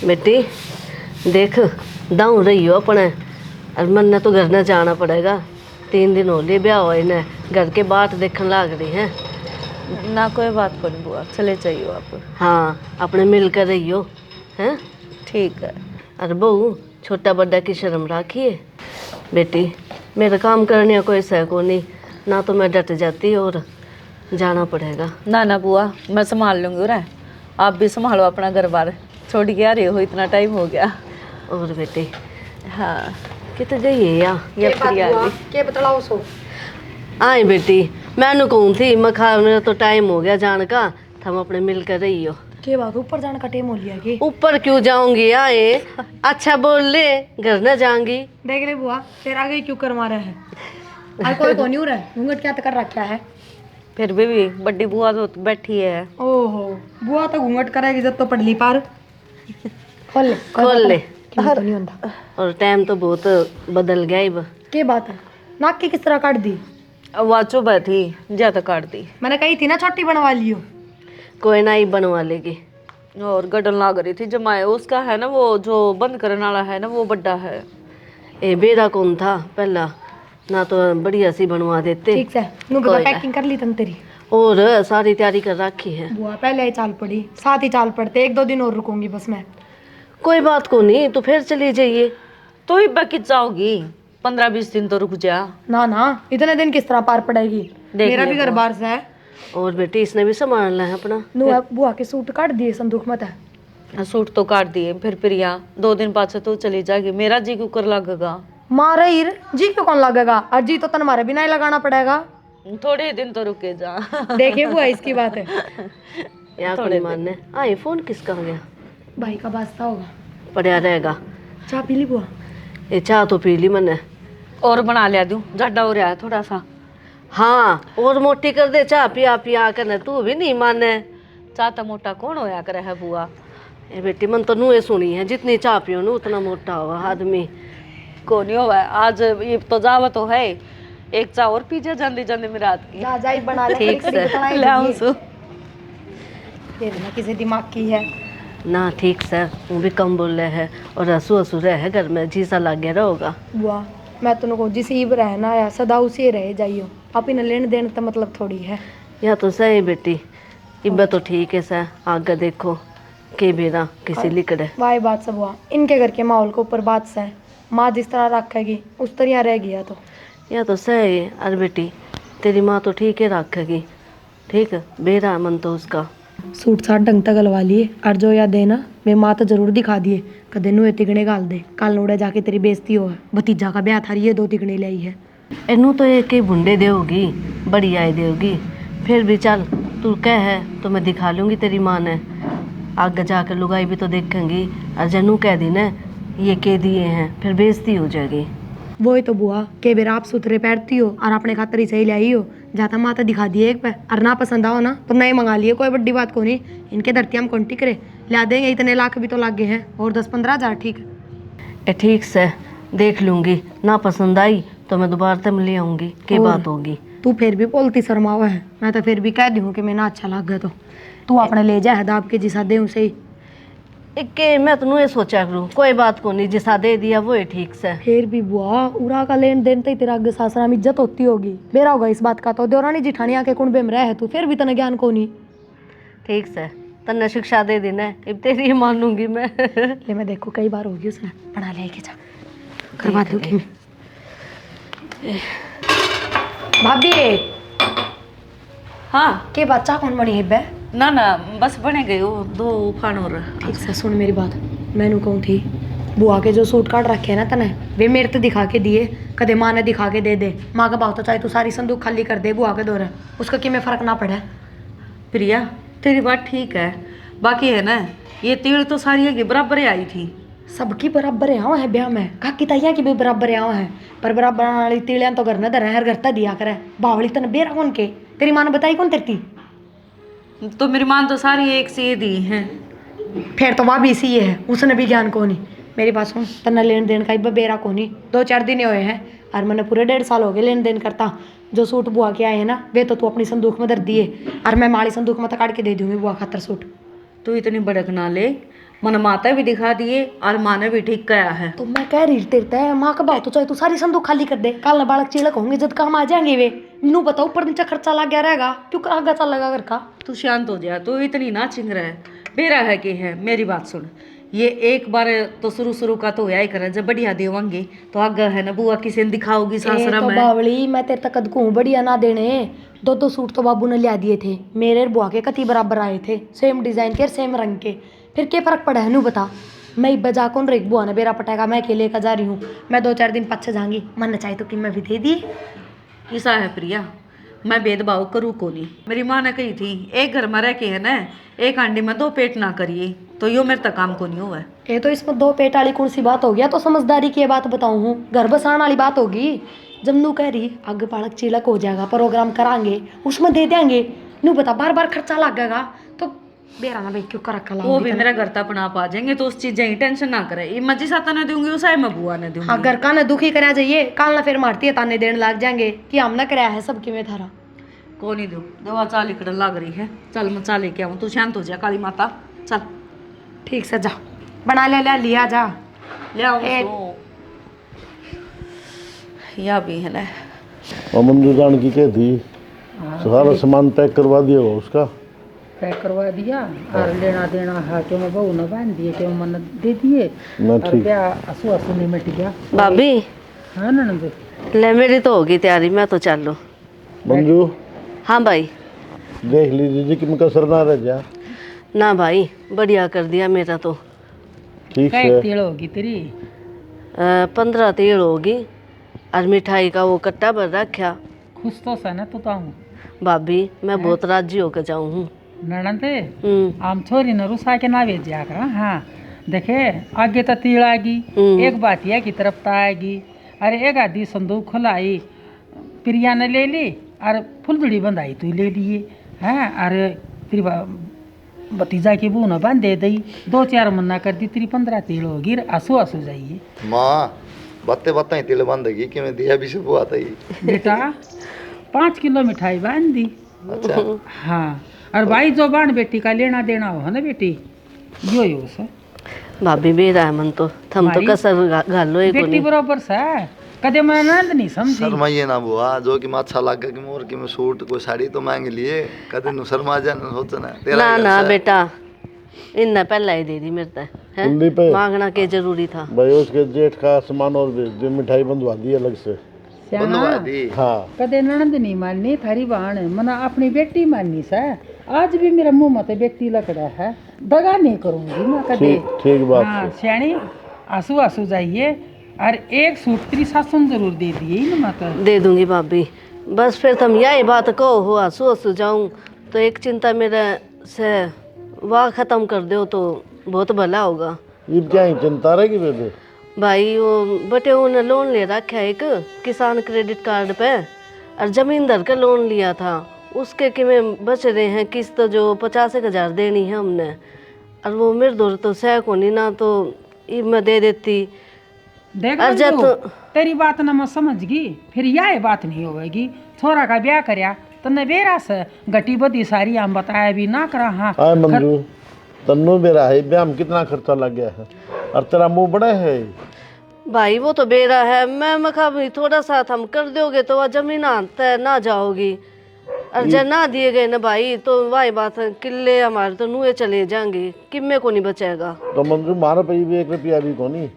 बेटी देख, दाऊ रही हो अपने, और मन ने तो घर न जाना पड़ेगा। 3 दिन हो लिए ब्याह हुए ने, घर के बाट देखने लाग रही है ना। कोई बात को नहीं बुआ, चले जाइयो आप। हाँ, अपने मिल कर रही हो हैं। ठीक है। अरे बहू, छोटा बड़ा की शर्म राखिए। बेटी मेरा काम करने कोई सह को नहीं, ना तो मैं डट जाती और जाना पड़ेगा। ना ना बुआ, मैं संभाल लूंगी। रे आप भी संभालो अपना घर बार, छोड़ के आ रही हो, इतना टाइम हो गया। और बेटी हाँ कितने जाइए या प्रिया के बतलाओ सो। आए बेटी, मैंने कहूँ थी मखा मेरा तो टाइम हो गया जान का, हम अपने मिल कर रही हो। के बात ऊपर जाने का टाइम हो लिया के? ऊपर क्यों जाऊंगी, आए अच्छा बोल ले, घर न जाऊंगी। देख ले बुआ, तेरा आगे क्यों कर मारा है? और कोई कौन नहीं हो रहा है, घूंघट क्या कर रखा है? फिर भी बड़ी बुआ तो बैठी है। ओहो, बुआ तो घूंघट करेगी जब तो पड़ली पार। खोल ले खोल ले। तो नहीं होता। और टाइम तो बहुत बदल गया अब। के बात है, नाक की किस तरह काट दी? वाचो बैठी ज्यादा काट दी। मैंने कही थी ना छोटी बनवा लियो। कोई ना ही बनवा लेगी। और गडन लाग रही थी जमाए उसका है ना, वो जो बंद करने वाला है ना, वो बड़ा है। ए बेरा कौन था पहला, ना तो बढ़िया सी बनवा देते। ठीक है, नू बता पैकिंग कर ली तुम तेरी? और सारी तैयारी कर रखी है। बुआ पहले ही चाल पड़ी, साथ ही चाल पड़ते, 1-2 दिन और रुकूंगी बस मैं। कोई बात को नहीं, तो फिर चली जाइए। तो ही बाकी जाओगी, 15-20 दिन तो रुक जा। ना ना, इतने दिन किस तरह पार पड़ेगी? मेरा भी घर बार से है। और बेटी इसने भी संभालना है अपना। नू बुआ के सूट काट दिए संदूक मत है। सूट तो काट दिए, फिर प्रिया 2 दिन पाछे तो चली जाएगी, मेरा जी क्यों कर लगेगा? मारे हीर जी क्यों कौन लगेगा? और जी तो तन मारे बिना ही लगाना पड़ेगा। थोड़े दिन तो रुके जा। देखिए बुआ, इसकी बात है। यहाँ कोई मानने आई, फोन किसका हो गया? भाई का वास्ता होगा। पड़ा रहेगा। चाय पी ली बुआ? ये चाह तो पी ली मैंने। और बना लिया दूं, जाडा हो रहा है थोड़ा सा। हाँ, और मोटी कर दे, चाह पिया पिया करने तू भी नहीं माने। चाहता मोटा कौन होया करे है बुआ? ए बेटी मन तो नूहे सुनी है, जितनी चाह पियो नू उतना मोटा होगा आदमी। को नहीं हुआ आज, ये तो जावा तो है। एक चाह और पी जा जांदी जांदी मेरे हाथ की। जा जाई बना ले। ठीक से ले आऊं सु। ये ना किसी दिमाग की है ना। ठीक से वो भी कम बोल रहे है, और हंसू हंसू रहे घर में, जी सा लग गया रहोगा। बुआ मैं तो को जिस ईब रहना है सदा उसी रह जाइयो, आप इन लेन देन तो मतलब थोड़ी है। या तो सही बेटी, इब्बा तो ठीक है सर, आगे देखो के बेरा किसी लिकड़े। वाही बात सब हुआ, इनके घर के माहौल के ऊपर बात से माँ जिस तरह रखेगी उस तरह रह गया तो। या तो सही है। अरे बेटी तेरी माँ तो ठीक है रखेगी, ठीक है, बेरा मन तो उसका। सूट साट ढंग तक गलवा लिए, और जो याद देना वे माँ तो जरूर दिखा दिए, कदे नुए तिगने गाल दे, काल नोड़े जाके तेरी बेइज्जती हो। भतीजा का ब्याह था, ये 2 तिगने लाई है। इनू तो एक ही भुंडे देगी, बढ़िया ही देगी। फिर भी चल तू कह है तो मैं दिखा लूँगी तेरी माँ ने, आगे जाकर लुगाई भी तो देखेंगी। और जनू कह दी ना ये के दिए हैं, फिर बेइज्जती हो जाएगी। वही तो बुआ, के बेर आप सुथरे पैरती हो और अपने खातर ही सही लाई हो, जाता माता दिखा दिए एक पे, और ना पसंद आओ ना तो नए मंगा लिए, कोई बड़ी बात को नहीं। इनके धरती हम कौन टिक रहे, ला देंगे, इतने लाख भी तो लागे हैं, और 10-15 हज़ार। ठीक ए ठीक से देख लूँगी, ना पसंद आई तो मैं दोबारा तम ले आऊँगी, क्या बात होगी। तू फिर भी बोलती शर्मावा है, मैं तो फिर भी कह दी हूँ कि मैं ना अच्छा लग गया तो तू अपने ले जा दाब के जिसा दे उसे ही। एक मैं तो ये सोचा करूँ, कोई बात को नहीं, जिसा दे दिया वो ही ठीक से। फिर भी बुआ उरा का लेन देन तो तेरा आगे सासरा में इज्जत होती होगी, मेरा होगा इस बात का तो। देवरानी जिठानी आके कुंडे में रह है तू, फिर भी तने ज्ञान को नहीं। ठीक से तन्ने शिक्षा दे दी ना, अब तेरी ही मानूंगी मैं। ले मैं देखो कई बार होगी उसने, पढ़ा ले के जा करवा दूंगी। भाभी हाँ के बच्चा कौन बनी है बे? ना ना, बस बने गए वो 2 उफान हो रहा। ठीक से सुन मेरी बात, मैनू कहूँ थी बुआ के जो सूट काट रखे हैं ना तने, वे मेरे तो दिखा के दिए, कदे माँ ने दिखा के दे दे। माँ का भाव तो चाहे तू सारी संदूक खाली कर दे बुआ के दौरे, उसका कि में फर्क ना पड़े। प्रिया तेरी बात ठीक है, बाकी है ना ये तीड़ तो सारी की बराबर ही आई थी। सबकी बराबर यहाँ है ब्याह में, काकी ताइया की भी बराबर यहाँ है, पर बराबर वाली तीलियां तो घर न धरे, हर घर ता दिया करे। बावली तने बेरा कौन के, तेरी माँ ने बताई कौन तेरती? तो मेरी मान तो सारी एक सी दी है। फिर तो वह भी इसी है, उसने भी ज्ञान को नहीं। मेरी बात सुन, तना लेन देन का बेरा को नहीं, 2-4 दिन हुए हैं और मैंने पूरे 1.5 साल हो गए लेन देन करता। जो सूट बुआ के आए हैं ना वे तो तू अपनी संदूक में धर दिए, और मैं माड़ी संदूक में तो काट के दे दूंगी बुआ खातर सूट। तू इतनी भड़क ना ले, मन माता भी दिखा दिए और माँ ने भी ठीक कहा है। तो मैं कह रही तेरते है माँ का भाव तो चाहे तू सारी संदूक खाली कर दे, कल ना बालक चिड़क होंगे जब काम आ जाएंगे वे। नू बताओ ऊपर नीचे खर्चा लग गया रहेगा, क्यों आगा चल लगा घर का। तू शांत हो जा, तू इतनी ना चिंग रहा है। मेरा है कि है, मेरी बात सुन। ये एक बार तो शुरू का तो होया ही करे, जब बढ़िया देवांगे तो आगे है ना बुआ किसी ने दिखाओगी सासरा तो में। बावली मैं तेरे तक कद कहूं बढ़िया ना देने। दो सूट तो बाबू ने लिया दिए थे, मेरे और बुआ के कति बराबर आए थे, सेम डिजाइन के सेम रंग के। फिर क्या फर्क पड़ा है नू बता। मैं बजा कौन रही बुआ ने बेरा पटाएगा, मैं अकेले का जा रही हूँ। मैं 2-4 दिन पीछे जाऊंगी, मन चाहे तो कि मैं भी दे दी। ऐसा है प्रिया, मैं भेदभाव करूँ को नहीं। मेरी माँ ने कही थी एक घर में रह के है ना, एक हांडी में 2 पेट ना करिए, तो यो मेरे तक काम को नहीं हुआ है। ये तो इसमें 2 पेट वाली कौन सी बात हो गया, तो समझदारी की बात बताऊँ हूँ, घर बसाने वाली बात होगी। जब नू कह रही आगे पालक चिलक हो जाएगा, प्रोग्राम करांगे उसमें दे देंगे, नू बता बार बार खर्चा लगेगा तो बेरा ना भाई क्यों कर रखा। वो भी मेरा घर तक आप आ जाएंगे तो उस चीजें की टेंशन ना करे। ये मजी साता ने दूंगी उस मैं बुआ ने दूंगी। हाँ घर का ना दुखी करा जाइए, काल ना फिर मारती है ताने देने लग जाएंगे कि हमने कराया है सबके में थारा। को नहीं दूँ, दवा चाल लिखने लग रही है। चल मैं चाल लेके आऊँ, तू शांत हो जा काली माता। चल ठीक से जा, बना ले लिया जा ले आओ। या भी है ना, और मंजू जान की क्या थी, सारा सामान पैक करवा दिया होगा उसका। पैक करवा दिया और लेना देना है कि मैं बहू ने बांध दिए कि मन दे दिए मैं और ठीक। क्या आंसू आंसू नहीं मिट गया। भाभी हाँ ननद, ले मेरी तो होगी तैयारी, मैं तो चल लूँ। मंजू हाँ भाई। देख लीजिए जी कि मैं कसर ना रह जा। ना भाई बढ़िया कर दिया मेरा तो। ठीक क्या है। तेल होगी तेरी? 15 तेल होगी और मिठाई का वो कट्टा भर रखा। खुश तो सा ना तू तो हूँ भाभी मैं बहुत राजी होकर जाऊँ हूँ। ननद आम छोरी न रुसा के ना भेज जा कर। हाँ देखे आगे तो तीड़ आएगी, एक बातिया की तरफ तो आएगी। अरे एक आधी संदूक खुलाई प्रिया ने ले ली और फुलझड़ी बंधाई तू ले लिए। हाँ अरे तेरी भतीजा की बू न बांध दे दी, 2-4 मन्ना कर दी, तेरी 15 तीड़ होगी। आंसू आंसू जाइए माँ, बातें बातें तिल बांधेगी कि मैं दिया भी सब आता ही। बेटा 5 किलो मिठाई बांध दी। अच्छा। हाँ और भाई जो बाण बेटी का लेना देना हो ना बेटी, यो से भाभी बेरा है मन तो थम तो हमारी कसर घालो एक बेटी बराबर से कदे मैं आनंद नहीं समझी। शर्माइए ना बुआ, जो कि मैं अच्छा लगा कि मोर की मैं सूट कोई साड़ी तो मांग लिए, कदे नु शर्मा जाना सोचना तेरा ना ही ना घर से। बेटा इन्ना पहला ही दे दी मेरे तक है, कुंडी पे मांगना के जरूरी था। भाई उसके जेठ का सामान और भी जो मिठाई बंधवा दी अलग से। बंधवा दी। हाँ कदे ननद नहीं माननी थारी बाण मना अपनी बेटी माननी सा। आज भी मेरा मुंह मत बेटी लकड़ा है, दगा नहीं करूंगी मैं कदे। ठीक बात हाँ है। श्याणी आंसू आंसू जाइए और एक सूट तेरी सासू ने जरूर दे दिए ना मत। दे दूंगी भाभी, बस फिर तुम यही बात कहो हो आंसू आंसू जाऊं तो एक चिंता मेरा से वाह खत्म कर दो तो बहुत भला होगा। ये क्या ही चिंता रहेगी बेबे। भाई वो बटे उन्हें लोन ले रखा है एक किसान क्रेडिट कार्ड पे, और जमीन दर का लोन लिया था, उसके कि में बच रहे हैं किस्त जो 50,000 देनी है हमने, और वो मेरे दौर तो सह को नहीं ना तो ये मैं दे देती। देख अर्जा बंधु, तो- तेरी बात ना मैं समझ गई, फिर यह बात नहीं होगी। छोरा का ब्याह करया तो न बेरा से गटी बदी सारी हम बताया भी ना करा। हाँ हाँ मंजू तन्नू बेरा है, ब्याह में कितना खर्चा लग गया है और तेरा मुंह बड़ा है। भाई वो तो बेरा है, मैं मखा भी थोड़ा सा हम कर दोगे तो वह जमीन तय ना जाओगी, और जब ना दिए गए ना भाई तो वही बात है, किले हमारे तो नुए चले जाएंगे, किम्मे को नहीं बचेगा। तो मंजू मारा पे भी 1 रुपया भी को नहीं,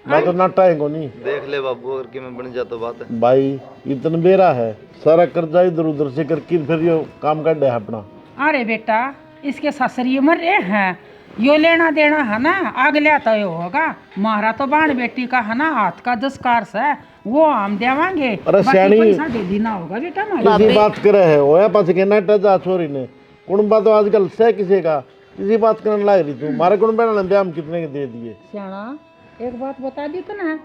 मैं तो नटा है को नहीं। देख ले बाबू, अगर कि मैं बन जाता बात है। भाई इतना बेरा है, सारा कर्जा इधर उधर से करके फिर ये काम कर दे अपना। अरे बेटा इसके ससुरिये मर रहे हैं, यो लेना देना है ना आग लिया यो होगा। मारा तो बाण बेटी का है ना हाथ का जसकार से वो हम देवांगे, अरे बाकी श्याणी- पैसा दे देना होगा बेटा हमारे। किसी बात करे है ओया पास के नटा जा छोरी ने कुणबा तो आजकल से किसी का किसी बात करने लग रही तू। मारे कुणबा ने ब्याह में कितने के दे दिए। श्याणा एक बात बता दी तो ना,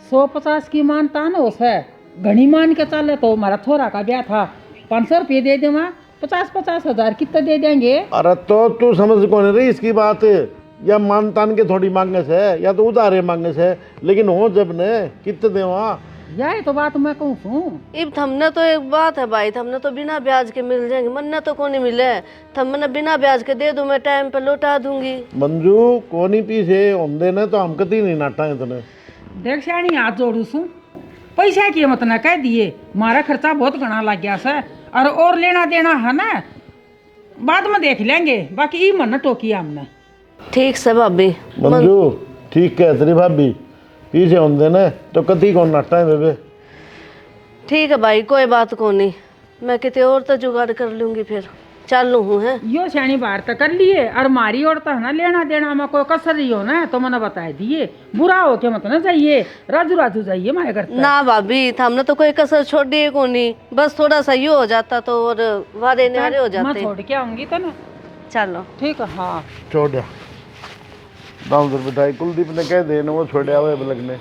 150 की मानता ना उसे घनी मान के चले तो हमारा थोड़ा का ब्याह था, 500 रुपये दे देवा, 50-50 हजार कितना दे देंगे। अरे तो तू समझ कौन रही इसकी बात, या मान तान के थोड़ी मांगे से या तो उधारे मांगे से, लेकिन हो जब ने कितने देवा यही तो बात मैं कहूँ हूँ। इब थमने तो एक बात है भाई, थमने तो बिना ब्याज के मिल जाएंगे, मन्ने तो कौन मिले। थमने बिना ब्याज के दे दूं, मैं टाइम पे लौटा दूंगी। मंजू कोनी पीछे होंदे ने तो हम कती नहीं नाटा है तने। देख श्याणी हाथ जोड़ू सू, पैसा की मत ना कह दिए, मारा खर्चा बहुत घना लग गया से, और लेना देना है ना बाद में देख लेंगे, बाकी ई मन टोकी हमने। ठीक से भाभी। मंजू ठीक कह तेरी भाभी, पीछे होंदे ने तो कती कौन नाटा है बेबे। ठीक है भाई, कोई बात को नहीं, मैं कितने और तो जुगाड़ कर लूंगी, फिर चालू हूँ है। यो श्याणी बाहर तक कर लिए, और मारी और तो है ना लेना देना में कोई कसर ही हो ना तो मैंने बता दिए, बुरा हो के मत ना जाइए, राजू राजू जाइए मारे घर तक। ना भाभी, हमने तो कोई कसर छोड़ दी को नहीं, बस थोड़ा सा यू हो जाता तो और वारे न्यारे हो मैं जाते। छोड़ के आऊंगी तो ना। चलो ठीक है। हाँ छोड़ दिया दाम दर बिठाई, कुलदीप ने कह दे ना वो छोड़े आवे बलग ने।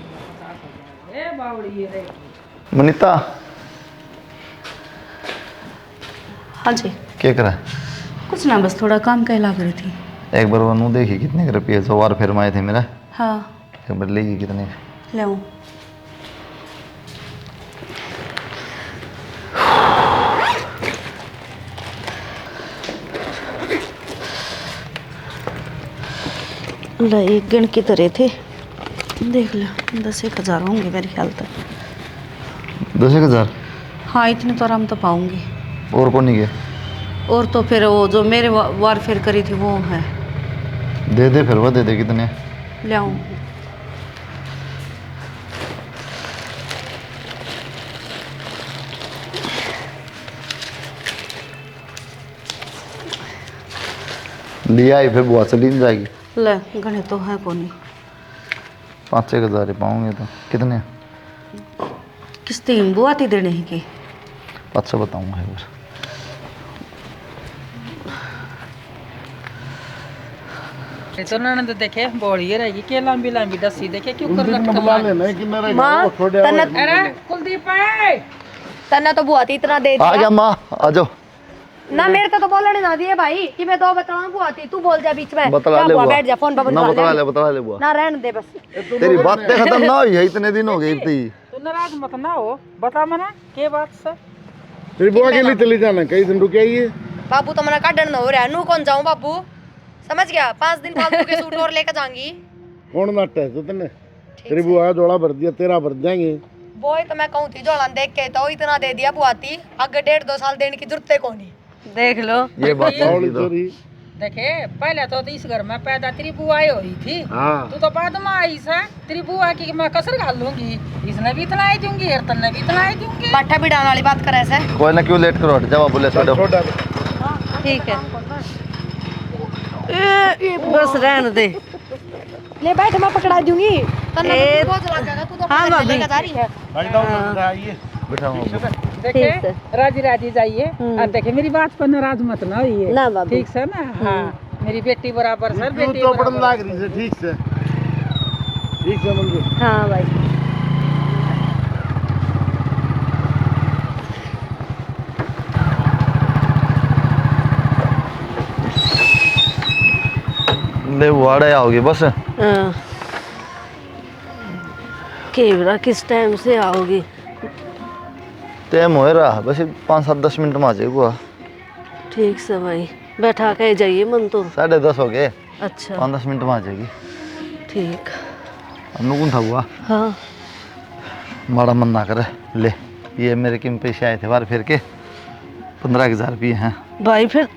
ए बावड़ी रे मनीता हाँ जी, क्या करा? कुछ ना, बस थोड़ा काम का लग रही थी। एक बार वो देखी कितने के रुपये सवार फिर आए थे मेरा, हाँ एक बार लेगी कितने? ले आऊँ। एक गण की तरह थे, देख लो 10,000 होंगे मेरे ख्याल तक। 10,000? हाँ इतने तो आराम तो पाऊंगी। और कौन नहीं गए? और तो फिर वो जो मेरे वार फेर करी थी वो है। दे दे फिर, वो दे दे कितने? ले आऊँ। लिया आई फिर बुआ से लीन जाएगी। ले गणे तो है कौन नहीं। 5-6 हज़ार पाऊंगे तो कितने? किस्तें बुआती देने ही की। 500 बताऊंगा एक बार। तो ननद देखे बोलिए रहेगी के लंबी लंबी डस्सी देखे क्यों कर कुलदीप ने बुला लेना किन्ना रहेगा माँ, वो छोड़े आवे। अरे कुलदीप है तन्ने तो बुआ थी इतना दे आ दिया जा माँ, आ जाओ। ना, मेरे को तो बोलने ना दिए भाई कि मैं तो बतला बुआ थी, तू बोल जा बीच में। बतला क्या ले बुआ, बुआ। बैठ जा फोन पर ना बतला ले। बतला ले बुआ। ना रहने दे बस। तेरी बातें खत्म ना हुई है, इतने दिन हो गए थी। तू नाराज मत ना हो, बता मना के बात से। तेरी बुआ के लिए चली जाना, कई दिन रुके आइए। बाबू तो मना काटन हो रहा है, नू कौन जाऊं बाबू, समझ गया। 5 दिन फालतू के सूट और लेकर जाऊंगी। कौन नाटा है तो तने? तेरी बुआ का जोड़ा भर दिया, तेरा भर जाएंगे। बोय तो मैं कहूँ थी जोड़न देख के तो इतना दे दिया बुआ थी, आगे 1.5-2 साल देने की जरूरत को नहीं। देख लो। ये बात बावली तो चोरी। देखे पहले तो इस घर में पैदा तेरी बुआ ही हुई थी, हाँ तू तो बाद में आई से, तेरी बुआ की मैं कसर घाल लूंगी, इसने भी इतना ही दूंगी और तन्ने भी इतना ही दूंगी। पाठा भी डालने वाली बात करे से। कोई ना, क्यों लेट करो, हट जाओ बोले छोड़ो। छोड़ा ठीक है, बस रहने दे। ले बैठ, मैं पकड़ा दूंगी। तन्ने ए, तो बहुत लगेगा, तू तो हाँ पकड़ भाभी। लेगा जा रही है। आइए बैठा हूँ। देखे ठीक है। राजी राजी जाइए, और देखे मेरी बात पर नाराज मत ना होइए। ना बाबू। ठीक से ना। हाँ मेरी बेटी बराबर सर, बेटी तो पड़न बराबर। लाग रही से। ठीक से, ठीक से मंजू। हाँ भाई। ले वाड़े आओगे बस। हाँ। केवरा किस टाइम से आओगी? टाइम हो रहा बस 5-7-10 मिनट में आ जाएगा। ठीक से भाई, बैठा के जाइए मन तो। 10:30 हो गए, अच्छा 5-10 मिनट में आ जाएगी। ठीक। हम कौन था हुआ हाँ माड़ा मन ना करे। ले ये मेरे किम पैसे आए थे बार फिर के 15,000 रुपये हैं। भाई, फिर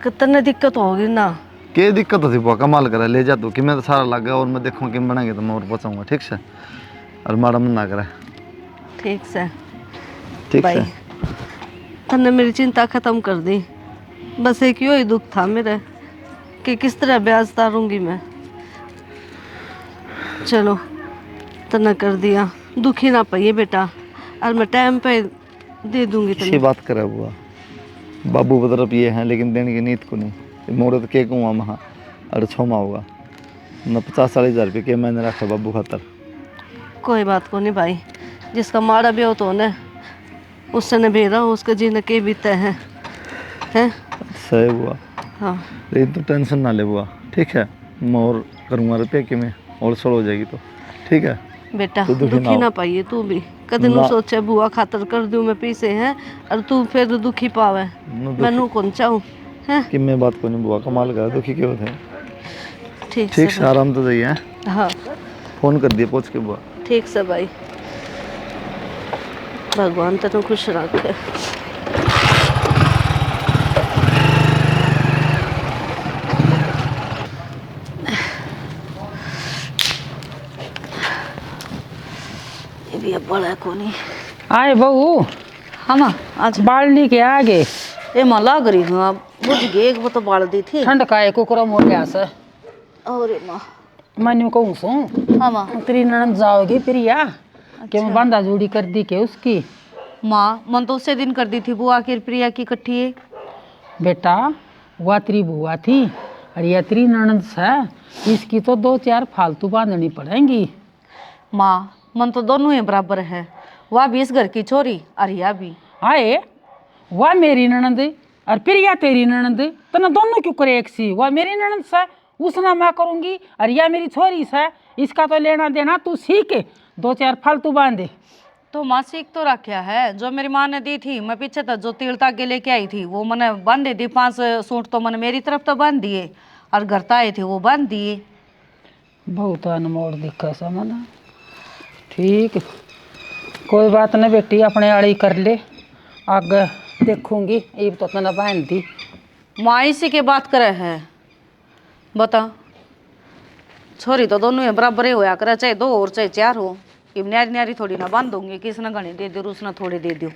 कितने दिक्कत होगी ना। क्या दिक्कत होती बुआ, कमाल करे ले जा तू कि मैं तो सारा लगा और मैं देखूँ कि बनेंगे तो मैं और पहुँचाऊँगा। ठीक से, और माड़ा मन ना करे। ठीक से ठीक भाई, से। तन्ने मेरी चिंता खत्म कर दी। बस एक यो ही दुख था मेरा कि किस तरह ब्याज तारूंगी मैं। चलो तन्ने कर दिया, दुखी ना पाइए बेटा, और मैं टाइम पे दे दूंगी अच्छी तन्ने। बात करे बुआ, बाबू की तरफ ये है लेकिन देने की नीत को नहीं। मोरे तो के कहूँ वहाँ और छोमा होगा ना। 50-40 रुपये के मैंने रखा बाबू खातर। कोई बात को नहीं भाई, जिसका मारा भी हो तो ने उससे न भेदा, उसके जीने के बीते हैं। सही बुआ, हाँ लेकिन तो टेंशन ना ले बुआ। ठीक है, मैं और करूँगा रुपये कि मैं और सड़ हो जाएगी तो। ठीक है बेटा, तो दुखी ना दुखी हो। ना पाइए, तू भी कदे नु सोचे बुआ खातर कर दूं मैं पीसे हैं और तू फिर दुखी पावे मैनू कौन चाहूं हैं कि मैं बात को नहीं बुआ कमाल कर दुखी क्यों थे ठीक ठीक से से आराम तो जाइए हाँ फोन कर दिए पहुंच के बुआ ठीक से भाई भगवान तेन खुश रखे ये भी अब बड़ा कोनी आए बहू हाँ माँ आज बाल्टी के आगे ये माँ लग रही हूँ अब बुझ गई एक वो तो बाल दी थी ठंड का एक कुकरम हो गया से और माँ मैंने कहूँ सो हाँ माँ तेरी ननद जाओगी प्रिया कि मैं बंदा जोड़ी कर दी के उसकी माँ मन तो उसे दिन कर दी थी बुआ की प्रिया की इकट्ठी है बेटा वह तेरी बुआ थी और यह तेरी ननद से इसकी तो 2-4 फालतू बांधनी पड़ेंगी। माँ मन तो दोनों ही बराबर है वह भी इस घर की छोरी और यह भी आए वह मेरी ननद और प्रिया तेरी ननद तो ना दोनों क्यों करे एक सी वह मेरी ननद से उसना मैं करूँगी और यह मेरी छोरी से इसका तो लेना देना तू सीख 2-4 फालतू बांधे। तो माँ सीख तो रखा है जो मेरी माँ ने दी थी मैं पीछे तक जो तिल तागे लेके आई थी वो मैंने बांधे दी 5 सूट तो मैंने मेरी तरफ तो बांध दिए और घर आए थे वो बांध दिए। बहुत अनमोल दिखा सा मना ठीक कोई बात नहीं बेटी अपने आड़ी कर ले आगे देखूंगी ये तो तना बहन थी माँ इसी के बात करे है बता छोरी तो दोनों ही बराबर ही होया करे चाहे 2 और चाहे 4 हो इब न्यारी न्यारी थोड़ी ना बांध दूंगी किसने घनी दे दो उसने थोड़ी दे दो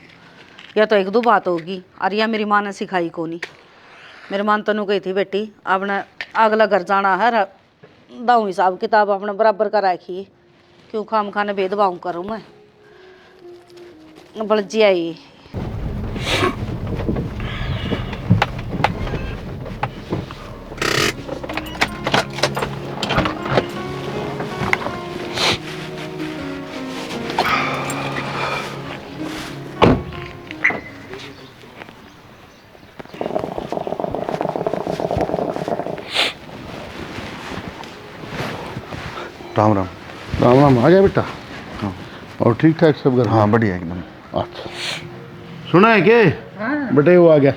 या तो 1-2 बात होगी और या मेरी माँ ने सिखाई को नहीं मेरी माँ तनु कही थी बेटी अपने अगला घर जाना है दाऊ हिसाब किताब अपने बराबर का रखी क्यों खाम खाने भेदभाव करूँ मैं बड़ जी आई राम राम राम राम आ गया बेटा हाँ और ठीक ठाक सब घर हाँ बढ़िया एकदम अच्छा सुना है के बेटे वो आ गया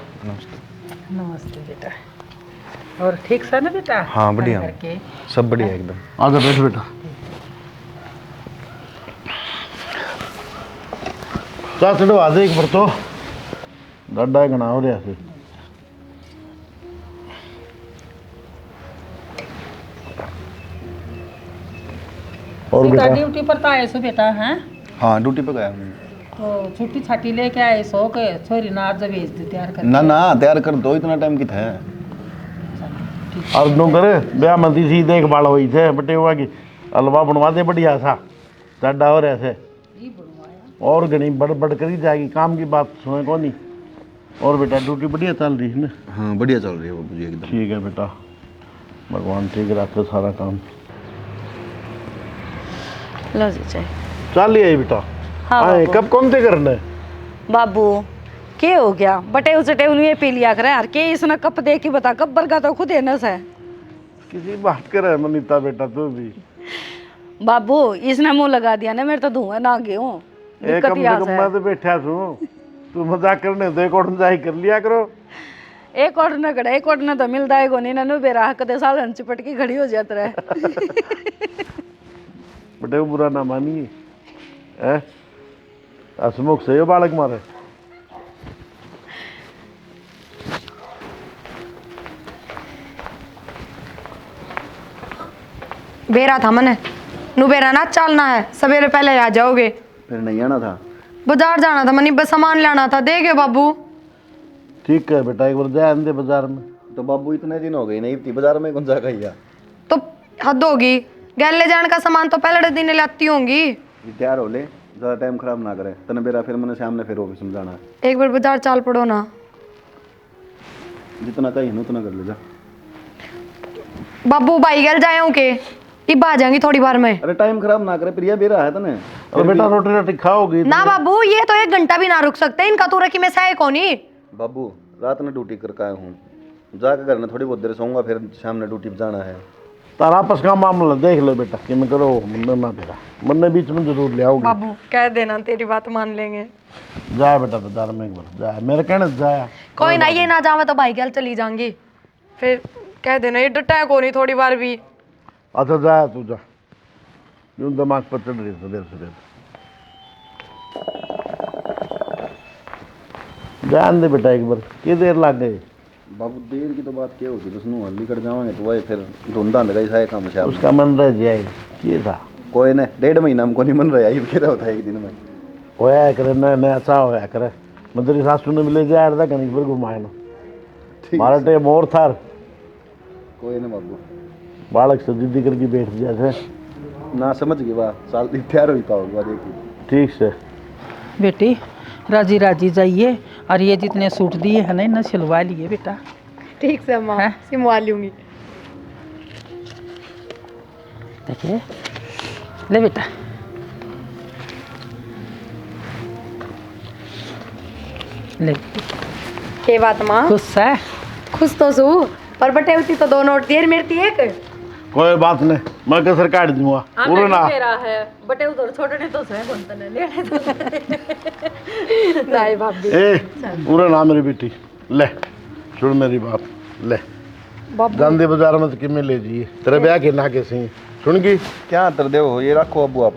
नमस्ते बेटा और ठीक सा ना बेटा हाँ बढ़िया करके सब बढ़िया एकदम आ जा बैठ बेटा चाह चढ़ो आ जा एक बार तो डाडा घना हो रहा है और सीता बेटा ड्यूटी पर तो आए सो बेटा हैं हाँ ड्यूटी पे गया हूँ तो छुट्टी छाटी लेके आए सो के छोरी ना आज भेज दे तैयार कर ना ना तैयार कर दो इतना टाइम की था और नो करे ब्याह में सी देखभाल हुई थे बटे हुआ की हलवा बनवा दे बढ़िया सा डाडा हो रहा है और घनी बड़ बड़ करी जाएगी काम की बात सुने को नहीं और बेटा ड्यूटी बढ़िया चल रही है ना हाँ बढ़िया चल रही है बाबू जी एकदम ठीक है बेटा भगवान ठीक रखे सारा काम लो जी चाय चल ही आई बेटा हाँ आए बाबू। कब कौन से करना है बाबू के हो गया बटे उसे टेवल पी लिया करे यार के इसने कप दे के बता कब का तो खुद है न से किसी बात करे मनीता बेटा तू भी बाबू इसने मुंह लगा दिया ना मेरे तो धुआं ना गए हूँ एक कम से कम मैं तो बैठा छू तू मजाक करने दो एक और जाही कर लिया करो एक और न खड़ा एक और न तो मिलता है को नहीं ना बेरा कदे साल चिपट के खड़ी हो जाता रहे बटे वो बुरा ना मानिए हसमुख से बालक मारे बेरा था मने नु बेरा ना चलना है सवेरे पहले आ जाओगे फिर नहीं आना था बाजार जाना था मनी बस सामान लाना था देगे बाबू ठीक है बेटा एक बार जाए अंदर बाजार में तो बाबू इतने दिन हो गए नहीं थी बाजार में कौन सा गई तो हद होगी गैले जाने का सामान तो पहले दिन लाती होंगी तैयार हो ले ज़्यादा टाइम खराब ना करे तने बेरा फिर मैंने सामने फिर ऑफिस में जाना है एक बार बाजार चाल पड़ो ना जितना चाहिए ना उतना कर ले जा बाबू भाई गल जाए के इब आ जाएंगी थोड़ी बार में अरे टाइम खराब ना करे प्रिया बेरा है तने और बेटा रोटी रोटी खाओगी ना बाबू ये तो 1 घंटा भी ना रुक सकते इनका तो रखी में सहे कोनी बाबू रात में ड्यूटी करके आया हूँ जाकर घर में थोड़ी बहुत देर सोऊंगा फिर शाम में ड्यूटी पे जाना है तारा आपस का मामला देख लो बेटा कि मैं करो मन्ने ना तेरा मन्ने बीच में जरूर ले आओगे। बाबू कह देना, तेरी बात मान लेंगे। जाए बेटा बाजार में एक बार जाए, मेरे कहने से जाया। कोई ना, ये ना जावे तो भाई गल चली जाऊंगी। फिर कह देना ये डटा को नहीं थोड़ी बार भी। अच्छा जाया तू जा, यूं दिमाग पर चढ़ रही है देर से देर। जान दे बेटा एक बार, कि देर लग गई। बाबू देर की तो बात क्या होगी, उसने हल्ली कर जाओगे तो वही फिर धुंधा लगा ही काम से उसका मन रह जाए ये था। कोई ने 1.5 महीना हमको नहीं मन रहा, ये क्या होता है एक दिन में। होया करे नया अच्छा होया करे। मैं तेरी सासू ने मिले जाए था कहीं पर घुमाए ना मारा टे मोर थार। कोई ना बाबू, बालक से जिद्दी करके बैठ जाए ना समझ गई वाह साल तैयार हो पाओगे देखिए। ठीक से बेटी राजी राजी जाइए, और ये जितने सूट दिए हैं ना इन्हें सिलवा लिए बेटा। ठीक से माँ, हैं? सिमवा लूंगी। देखिए ले बेटा, ले के बात माँ, खुश है। खुश तो सू, पर बटे होती तो 2 नोट देर मेरी एक। कोई बात नहीं, मैं कसर काट दूंगा पूरा ना। बटे उधर छोड़ने तो से बनतने लेने तो नहीं भाभी। ए पूरा ना मेरी बेटी ले सुन मेरी बात ले। जान दे बाजार में तो किमें ले जाइए तेरे ब्याह के ना के सही सुन की क्या तर दे हो, ये रखो अबू आप।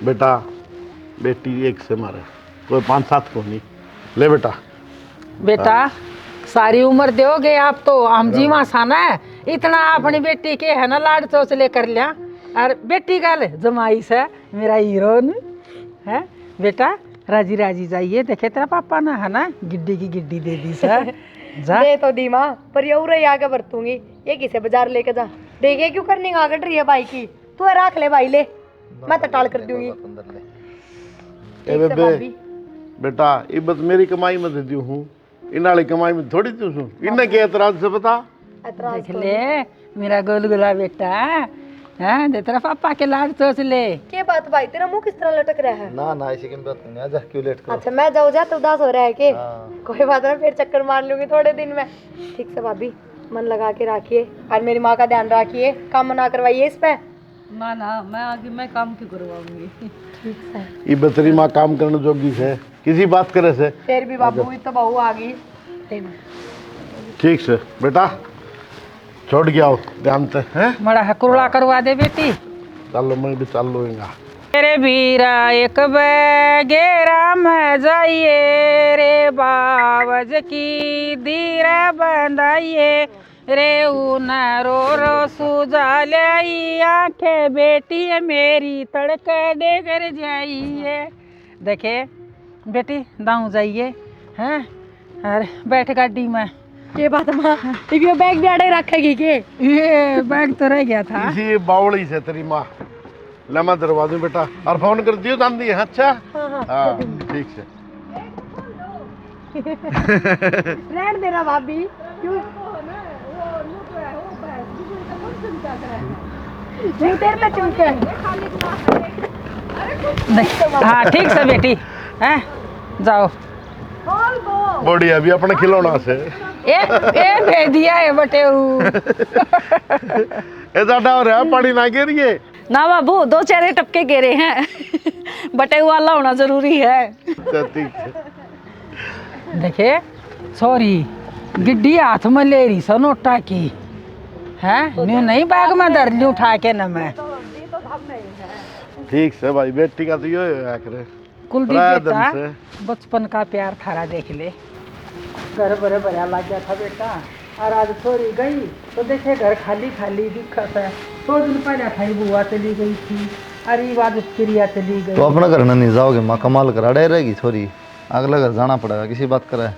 बेटा बेटी एक से मारे, कोई 5-7 को नहीं। ले बेटा बेटा सारी उम्र दोगे आप तो, हम जीवा साना है इतना अपनी बेटी के है ना लाड चोच लेकर लिया। और बेटी का ले जमाई से मेरा हीरो है बेटा, राजी राजी जाइए। देखे तेरा पापा ना है ना गिड्डी की गिड्डी दे दी सर जा। दे तो दी माँ, पर ये उरे आगे बरतूंगी। ये किसे बाजार लेके जा, देखे क्यों करनी आगट रही है भाई की। तू रख ले भाई, ले मैं तो टाल कर दूंगी। ए बेबे बेटा ये बस मेरी कमाई में दे दी हूँ, इन वाली कमाई में थोड़ी तू सुन इन्हें क्या एतराज से बता। देख ले मेरा गुलगुला बेटा है, दे तेरा पापा के लाड चोच ले। के बात भाई, तेरा मुंह किस तरह लटक रहा है? ना ना ऐसी की बात नहीं, आजा क्यों लेट करो। अच्छा मैं जाऊँ, जा तो उदास हो रहा है के? हाँ। कोई बात ना, फिर चक्कर मार लूंगी थोड़े दिन में। ठीक से भाभी, मन लगा के रखिए और मेरी माँ का ध्यान रखिए, काम ना करवाइए इस पे। ना ना मैं आगे मैं काम क्यों करवाऊंगी। ठीक है, ये बतरी माँ काम करने जोगी है किसी बात करे से। फिर भी बाबू तो बहू आ गई। ठीक से बेटा छोड़ के आओ ध्यान से हैं। बड़ा हकुरला करवा दे बेटी। चलो मैं भी चल लूँगा। तेरे बीरा एक बगेरा में जाइए रे, बावज की दीरा बंधाइए रे, ऊन रो रो सुजा ले आंखें बेटी मेरी तड़के देकर जाइए। देखे बेटी दाऊ जाइए हैं, अरे बैठ गाड़ी में। ये बात माँ, ये बैग भी आड़े रखेगी के? ये बैग तो रह गया था। इसी बावड़ी से तेरी माँ ले मैं दरवा दूँ बेटा, और फोन कर दियो जान दी। अच्छा हाँ ठीक से रहने देना भाभी, क्यों नहीं तेरे पे चुनके। हाँ ठीक से बेटी हैं, जाओ। बढ़िया भी अपने खिलौना से ए भेज दिया है बटे ऐसा डर है पानी ना गिरिए। ना बाबू 2 चेहरे टपके गिरे हैं बटे वाला होना जरूरी है। ठीक है देखे सॉरी गिड्डी हाथ में ले रही सनोटा की है, न्यू नहीं बैग में धर ली उठा के न मैं। ठीक से भाई बेटी का तो ये है करे कुलदीप प्रायदम बेटा से। बचपन का प्यार थारा देख ले, घर बड़े भरा लग गया था बेटा, और आज छोरी गई तो देखे घर खाली खाली दिक्कत है। 2 दिन पहले खाई बुआ चली गई थी, अरे बाद प्रिया चली गई। तो अपना घर नहीं जाओगे, माँ कमाल करा डे रहेगी छोरी, अगला घर जाना पड़ेगा किसी बात करा है।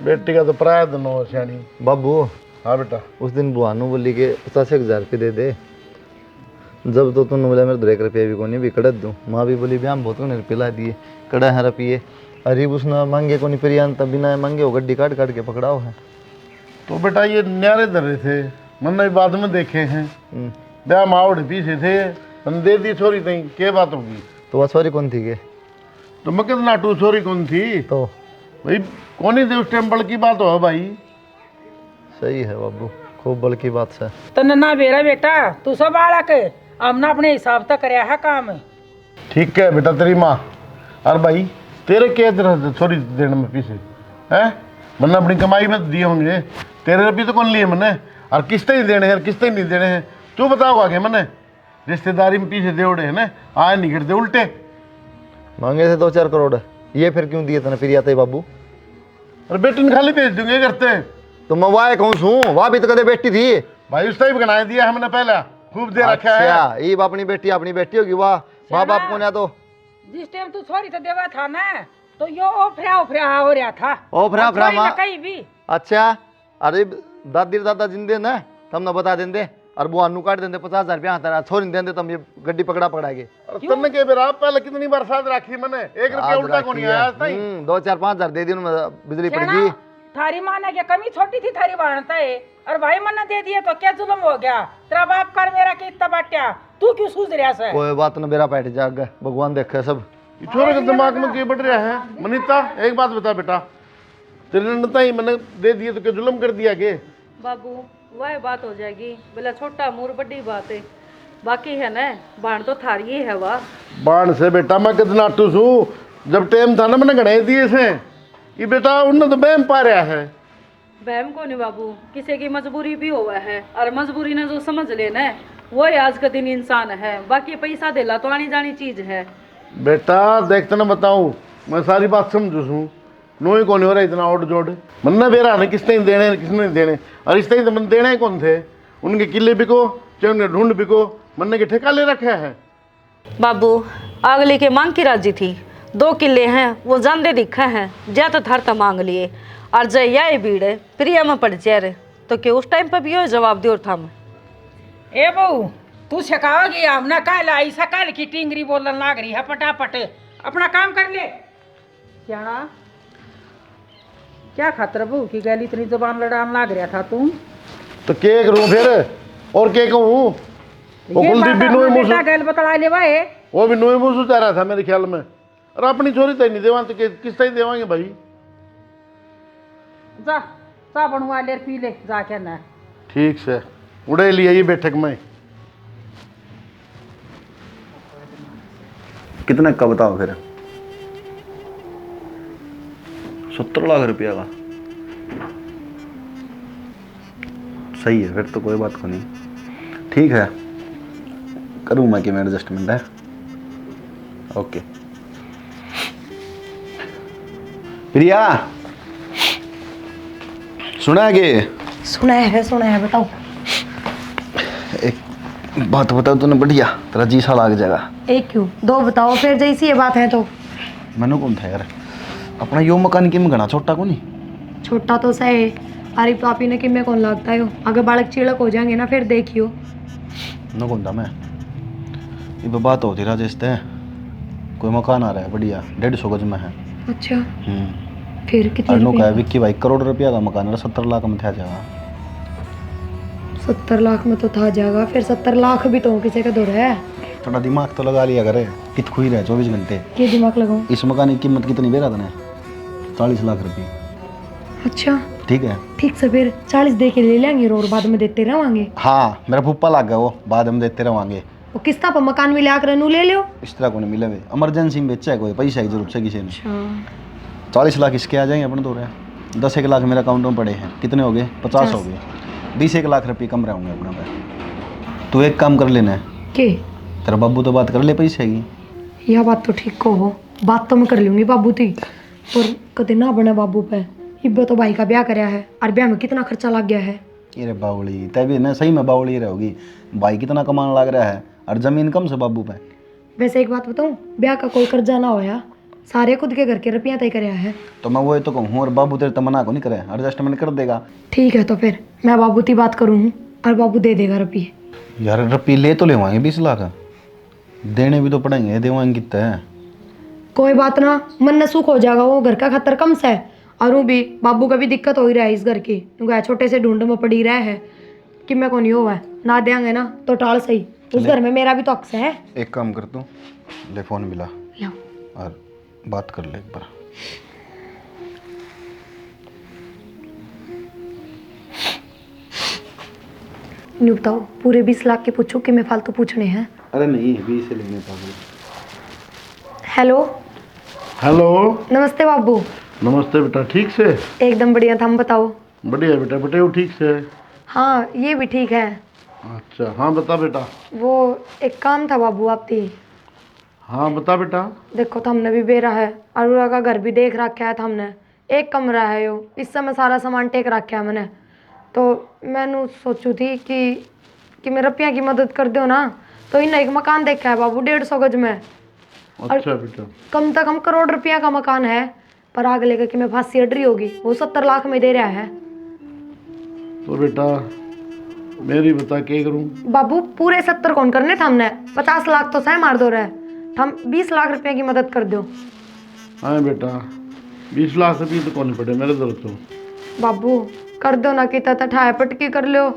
बेटी का तो प्राय दिन हो सियानी। बाबू हाँ बेटा उस दिन बुआनू बोली के 85,000 रुपये दे दे, जब तो तूने बोला मेरे 1 रुपये भी को नहीं भी कड़त दूँ। माँ भी बोली ब्याम बहुत उन्हें पिला दिए कड़ा है रुपये, अरे उसने मांगे को नहीं प्रियान तब बिना मांगे वो गड्डी काट काट के पकड़ाओ है। तो बेटा ये न्यारे धरे थे मैंने बाद में देखे हैं, ब्याह मावड़ पीछे थे हम दे दी छोरी तई क्या बात होगी। तो वह छोरी कौन थी के? तो मैं कितना टू छोरी कौन थी तो भाई कौन ही थे उस टेम्पल की बात हो भाई। सही है बाबू, खूब बल की बात से। तो नन्ना बेरा बेटा तू सब बालक हमने अपने हिसाब तक कराया है काम। ठीक है बेटा तेरी माँ। और भाई तेरे क्या तरह छोरी देने में पीछे हैं? मैंने अपनी कमाई में तो दिए होंगे, तेरे रुपये तो कौन लिए मैंने? और किस्तें ही देने हैं, किस्तें नहीं देने हैं, तू बताओ आगे। मैंने रिश्तेदारी में पीछे दे उड़े है ना, आए नहीं गिरते उल्टे। मांगे थे 2-4 करोड़, ये फिर क्यों दिए तने फिर आते बाबू? और बेटे ने खाली भेज दूंगे करते हैं तो मैं वाह कहूँ छू, वाह भी तो कदे बेटी थी भाई, उस टाइम बनाया दिया हमने पहला, खूब दे रखा है। अच्छा, ये अपनी बेटी होगी, वाह माँ बाप को ना तो जिस टाइम तू छोरी तो देवा था ना तो यो ओफरा हो रहा था। ओफरा और छोरी माँ। ना कहीं भी। अच्छा, अरे दादी दादा जिंदे ना तम ना बता देंगे और वो अनु काट देंगे 50,000 रुपया हाथ छोरी देंगे तम ये गड्डी पकड़ाएंगे। और तुमने के बेरा पहले कितनी बरसात रखी मैंने, 1 रुपया उल्टा को नहीं आया आज तक। 2-4-5,000 दे दी उन्होंने, बिजली पड़ क्या गई। ना, थारी माँ ने क्या कमी छोटी थी थारी बांटता है और भाई मन्ना दे दिया तो क्या जुल्म हो गया? तेरा बाप कर मेरा की इतना बाट्या, तू क्यों सूझ रहा है? कोई बात ना, मेरा बैठ जाग भगवान देखे सब। ये छोरे के दिमाग में क्या बढ़ रहा है? मनीता एक बात बता बेटा, तेरे नंदा ही मैंने दे दिए तो क्या जुल्म कर दिया के? बाबू वह बात हो जाएगी, बोला छोटा मूर बड़ी बात है, बाकी है ना बाण तो थारी ही है। वाह बाण से बेटा मैं कितना टूस हूँ, जब टाइम था ना मैंने गणाए दिए से, ये बेटा उन्होंने तो बहम पा रहा है। बहम को नहीं बाबू, किसी की मजबूरी भी हुआ है और मजबूरी ने जो समझ लेना वो ही आज का दिन इंसान है, बाकी पैसा देला तो आनी जानी चीज है। बेटा देखते ना बताऊँ, मैं सारी बात समझू हूँ, नो ही कौन हो रहा इतना ओट जोड़। मन्ना बेरा ने किसने देने किसने नहीं देने, और इस तरह तो मन देने कौन थे? उनके किले बिको चाहे उनके ढूंढ बिको, मन्ने के ठेका ले रखा है। बाबू अगली के मांग की राजी थी, 2 किले हैं वो जानते दिखा है, जा तो थर तो मांग लिए और जय यह भीड़ प्रिया में पड़ चेहरे तो क्या उस टाइम पर भी यो जवाब दियो था मैं। ए बहू तू सिखाओगी हमने कल ऐसा कल की टिंगरी बोलन लाग रही है, फटाफट अपना काम कर ले। क्या क्या खातर बहू की गैली इतनी जुबान लड़ान लाग रहा था तू? तो क्या करूँ फिर, और क्या कहूँ? वो कुलदीप भी नोए मुँह गैल बतला ले भाई, वो भी नोए मुँह से रहा था मेरे ख्याल में। और अपनी छोरी तो नहीं देवा तो किस तरह देवांगे भाई? जा चा बनवा ले पी ले जाके ना। ठीक से उड़े लिया ये बैठक में। कितने का बताओ फिर? 70 लाख रुपया का सही है फिर तो, कोई बात को नहीं, ठीक है करूँ मैं कि मैं एडजस्टमेंट है। ओके प्रिया, सुना है कि? सुना है बताओ। एक बात बताओ तूने, बढ़िया तेरा जी सा लाग जाएगा। एक क्यों 2 बताओ, फिर जैसी ये बात है तो। मैंने कौन था यार, अपना यो मकान किम गना छोटा को नहीं? छोटा तो सही, अरे पापी ने कि मैं कौन लगता है, अगर बालक चिड़क हो जाएंगे ना फिर देखियो। न कौन था मैं, ये बात होती राजेश ते, कोई मकान आ रहा है बढ़िया 150 गज में है। अच्छा फिर कितने अनु का रुपए? विक्की भाई करोड़ रुपया का मकान है, 70 लाख में था जाएगा। 70 लाख में तो था जाएगा, फिर 70 लाख भी तो किसी का दौर है। थोड़ा दिमाग तो लगा लिया करे, कित खुई रहे 24 घंटे। ये दिमाग लगाऊं? इस मकान की कीमत कितनी बेरा तने? 40 लाख रुपये। अच्छा ठीक है, ठीक से, फिर 40 दे के ले लेंगे और बाद में देते रहेंगे। हाँ मेरा फूफा लग गया वो, बाद में देते रहेंगे। वो किस्ता पर मकान में ले नू ले लो। इस तरह को नहीं मिले, इमरजेंसी में बेचा है कोई, पैसा की जरूरत है किसी ने। अच्छा 40 लाख इसके आ जाएंगे अपने दो रहे, 10-1 लाख मेरे अकाउंट में पड़े हैं। कितने हो गए? 50 हो गए, 20-1 लाख रुपये कम रहेंगे अपने पे। तू एक काम कर लेना, के तेरा बाबू तो बात कर ले पैसे की। यह बात तो ठीक को हो, बात तो मैं कर लूंगी बाबू थी, और कदे ना बने बाबू पे। इब्बे तो भाई का ब्याह कराया है और ब्याह में कितना खर्चा लग गया है। अरे बावली तभी ना, सही में बावली रहोगी, भाई कितना कमाने लग रहा है और जमीन कम से बाबू पे। वैसे एक बात बताऊं, ब्याह का कोई कर्जा ना होया, सारे खुद के घर के रुपया तय कराया है। तो मैं वो तो कहूँ, और बाबू तेरे तमन्ना को नहीं करे, एडजस्टमेंट कर देगा। ठीक है तो फिर मैं बाबू की बात करूँ और बाबू दे देगा रुपये। यार रुपये ले तो लेवाएंगे 20 लाख, देने भी तो पड़ेंगे, देवाएंगे कितने हैं? कोई बात ना, मन न सुख हो जाएगा, वो घर का खतर कम सा है। और वो भी बाबू का भी दिक्कत हो ही रहा है इस घर की, क्योंकि छोटे से ढूंढ में पड़ी रहा है कि मैं कौन हुआ है ना देंगे ना तो टाल सही, उस घर में मेरा भी तो हक है। एक काम कर तू, ले फोन मिला लो। और बात कर ले एक बार। न्यू बताओ, पूरे 20 लाख के पूछो कि मैं फालतू पूछने हैं? अरे नहीं 20 से लेने पागल। Hello, hello. नमस्ते बाबू। नमस्ते बेटा, ठीक से? एकदम बढ़िया था, हम बताओ। बढ़िया बेटा, बेटे वो ठीक से? हाँ ये भी ठीक है। अच्छा हाँ बता बेटा। वो एक काम था बाबू आपकी। हाँ बता बेटा। देखो तो हमने भी बेरा है, अरुणा का घर भी देख रखा है, हमने एक कमरा है यो, इस समय सारा सामान टेक रखा है मैंने। तो मैंने सोचू थी कि मेरे रुपया की मदद कर दो ना। तो इन एक मकान देखा है बाबू 150 गज में। अच्छा बेटा। कम से कम करोड़ रुपया का मकान है, पर आग लेकर कि मैं फांसी अड़ रही होगी, वो 70 लाख में दे रहा है। तो बेटा मेरी बता क्या करूं? बाबू पूरे 70 कौन करने थे हमने, 50 लाख तो सह मार दो रहे, हम 20 लाख रुपया की मदद कर दो। हाँ बेटा 20 लाख रुपये तो कौन पड़े मेरे दर तो। बाबू कर दो ना, कि ठाए पटकी कर लो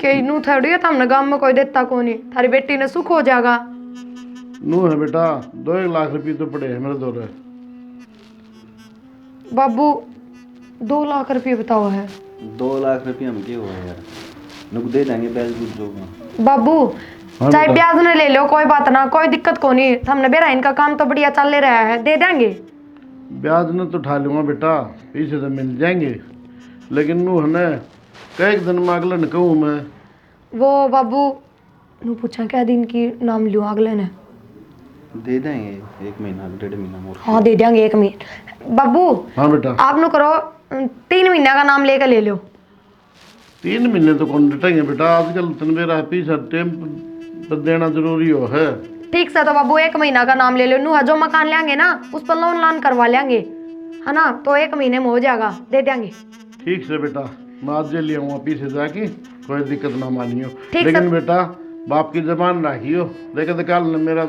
कि नू थोड़ी है, हमने गांव में कोई देता को नहीं, थारी बेटी ने सुख हो जाएगा। नू है बेटा 2 लाख रुपये तो पड़े हैं मेरे दर। बाबू 2 लाख रुपये बताओ है। 2 लाख रुपये हम क्या हुआ यार, नुक दे देंगे ब्याज बुझ जोगा। बाबू हाँ चाहे बेटा। ब्याज ने ले लो, कोई बात ना, कोई दिक्कत को नहीं, हमने बेरा इनका काम तो बढ़िया चल ले रहा है, दे देंगे। ब्याज न तो उठा लूँगा बेटा, पैसे तो मिल जाएंगे, लेकिन नू है ना कई दिन में अगले न कहूँ मैं। वो बाबू नू पूछा क्या दिन की नाम लियो अगले ने? दे देंगे 1 महीना 1.5 महीना मोर। हाँ दे देंगे 1 महीना। बाबू हाँ बेटा। आप नु करो 3 महीना का नाम लेकर ले लो। 3 महीने तो कौन डटेंगे बेटा, आजकल तन मेरा पैसा टाइम पर देना जरूरी हो है। ठीक से तो बाबू 1 महीना का नाम ले लो, नू जो मकान लेंगे ना उस पर लोन करवा लेंगे, है ना, तो 1 महीने में हो जाएगा, दे देंगे। ठीक से बेटा, मैं आज ले आऊँगा पीछे जाके, कोई दिक्कत ना मानियो। ठीक लेकिन सब- बेटा बाप की जबान रखियो, देखे तो कल न मेरा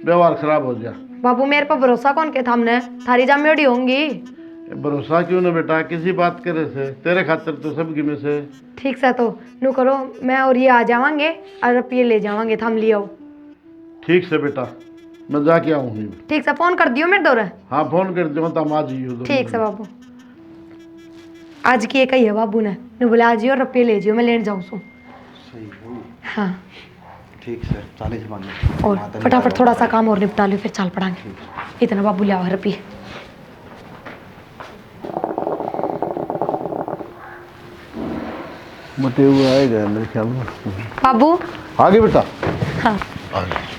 व्यवहार खराब हो जाए। बाबू मेरे पर भरोसा कौन के थामने, थारी जामेड़ी होंगी। भरोसा क्यों ना बेटा, किसी बात करे से तेरे खातिर तो सब में से। ठीक से तो नू करो, मैं और ये आ जावांगे और रुपये ले जावांगे, थाम लियो। ठीक से बेटा, मैं जाके आऊँगी। ठीक से फोन कर दियो मेरे दौरे। हाँ फोन कर दो तब आज ही हो। ठीक से बाबू, आज की एक ही है बाबू ने, नू बोले आज और रुपये ले जियो, मैं लेने जाऊँ सू। सही हो। हाँ ठीक सर 40 बन। और फटाफट थोड़ा सा काम और निपटा लो, फिर चाल पड़ांगे। इतना बाबू लिया रुपये। बटे हुए आएगा मेरे ख्याल में। बाबू आगे बेटा। हाँ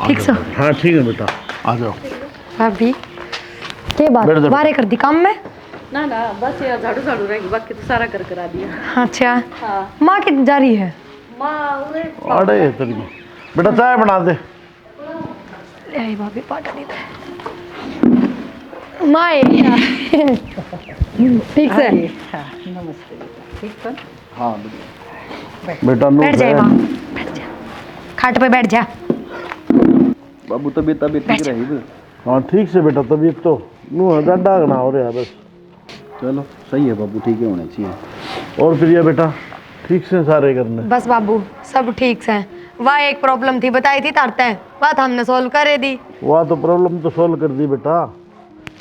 ठीक से। हाँ ठीक है बेटा, आ जाओ। भाभी के बात बैठ जाओ। बारे कर दी काम में? ना ना बस यार झाड़ू झाड़ू रहेगी, बाकी तो सारा कर करा दिया। अच्छा हाँ माँ की जा रही है? माँ उरे अरे ये तेरी बेटा चाय बना दे। ले आई भाभी पाटा नहीं था माँ ठीक से। हाँ नमस्ते बेटा, ठीक तो? हाँ बेटा नू बैठ जाए माँ, बैठ जा, खाट पे बैठ जा। बाबू तबीयत ठीक रही। हाँ ठीक से बेटा, तबीयत तो नू डागना हो रहा है बस। चलो सही है बाबू, ठीक है होने चाहिए। और प्रिया बेटा ठीक से सारे करने? बस बाबू सब ठीक से। वह एक प्रॉब्लम थी बताई थी तारते, बात हमने सॉल्व करे दी। वह तो प्रॉब्लम तो सोल्व कर दी बेटा,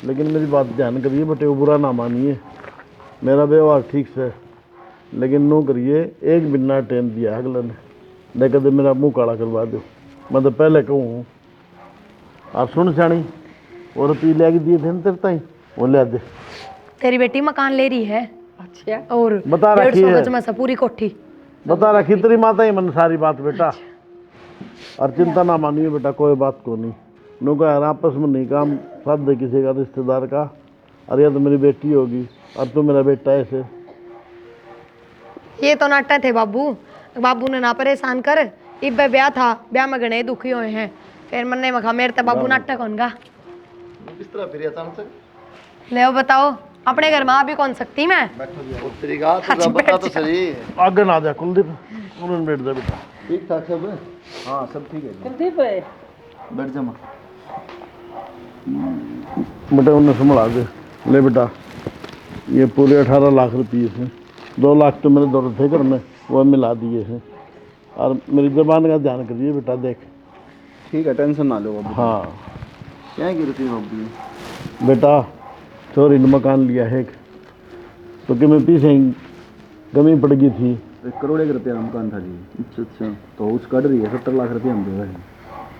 लेकिन मेरी बात ध्यान करिए बेटे, वो बुरा ना मानिए, मेरा व्यवहार ठीक से, लेकिन नो करिए एक बिना टाइम दिया अगले ने, देख दे मेरा मुंह काला करवा दो। मैं तो पहले कहूँ आप सुन सियाणी, और पी ले दिए थे तेरे ताई, वो ले दे। तेरी बेटी मकान ले रही है। अच्छा और बता रखी 150 है। गज में से पूरी कोठी। बता रखी तेरी माता ही मन सारी बात बेटा, और चिंता ना मानिए बेटा, कोई बात को नहीं। नो का आपस में नहीं काम साथ दे किसी का रिश्तेदार का, अरे या तो मेरी बेटी होगी और तू मेरा बेटा ऐसे। ये तो नाटक थे बाबू, बाबू ने ना परेशान कर, इब ब्याह था, ब्याह में गणे दुखी हुए हैं, फिर मन्ने मखा मेरे तो बाबू नाटक होगा। किस तरह फिर अचानक से ले बताओ, अपने घर में आ भी कौन सकती मैं? तेरी गात अच्छा, बता तो बैठ जा। सही। आगे ना जा कुलदीप, उन्होंने बैठ जा बेटा। ठीक ठाक सब है? हाँ सब ठीक है। कुलदीप बैठ जा माँ। बेटा उन्हें संभाला दे। ले बेटा ये पूरे 18 लाख रुपये हैं, 2 लाख तो मेरे दौर थे घर में, वो मिला दिए हैं, और मेरी जबान का ध्यान करिए बेटा। देख ठीक है टेंशन ना लो बाबू। हाँ क्या गिरती बाबू? बेटा चोरी ने मकान लिया है एक, तो कि मैं पीछे ही कमी पड़ गई थी, 1 करोड़ 1 रुपया मकान था जी। अच्छा अच्छा। तो उस कट रही है 70 लाख रुपया हम दे रहे हैं।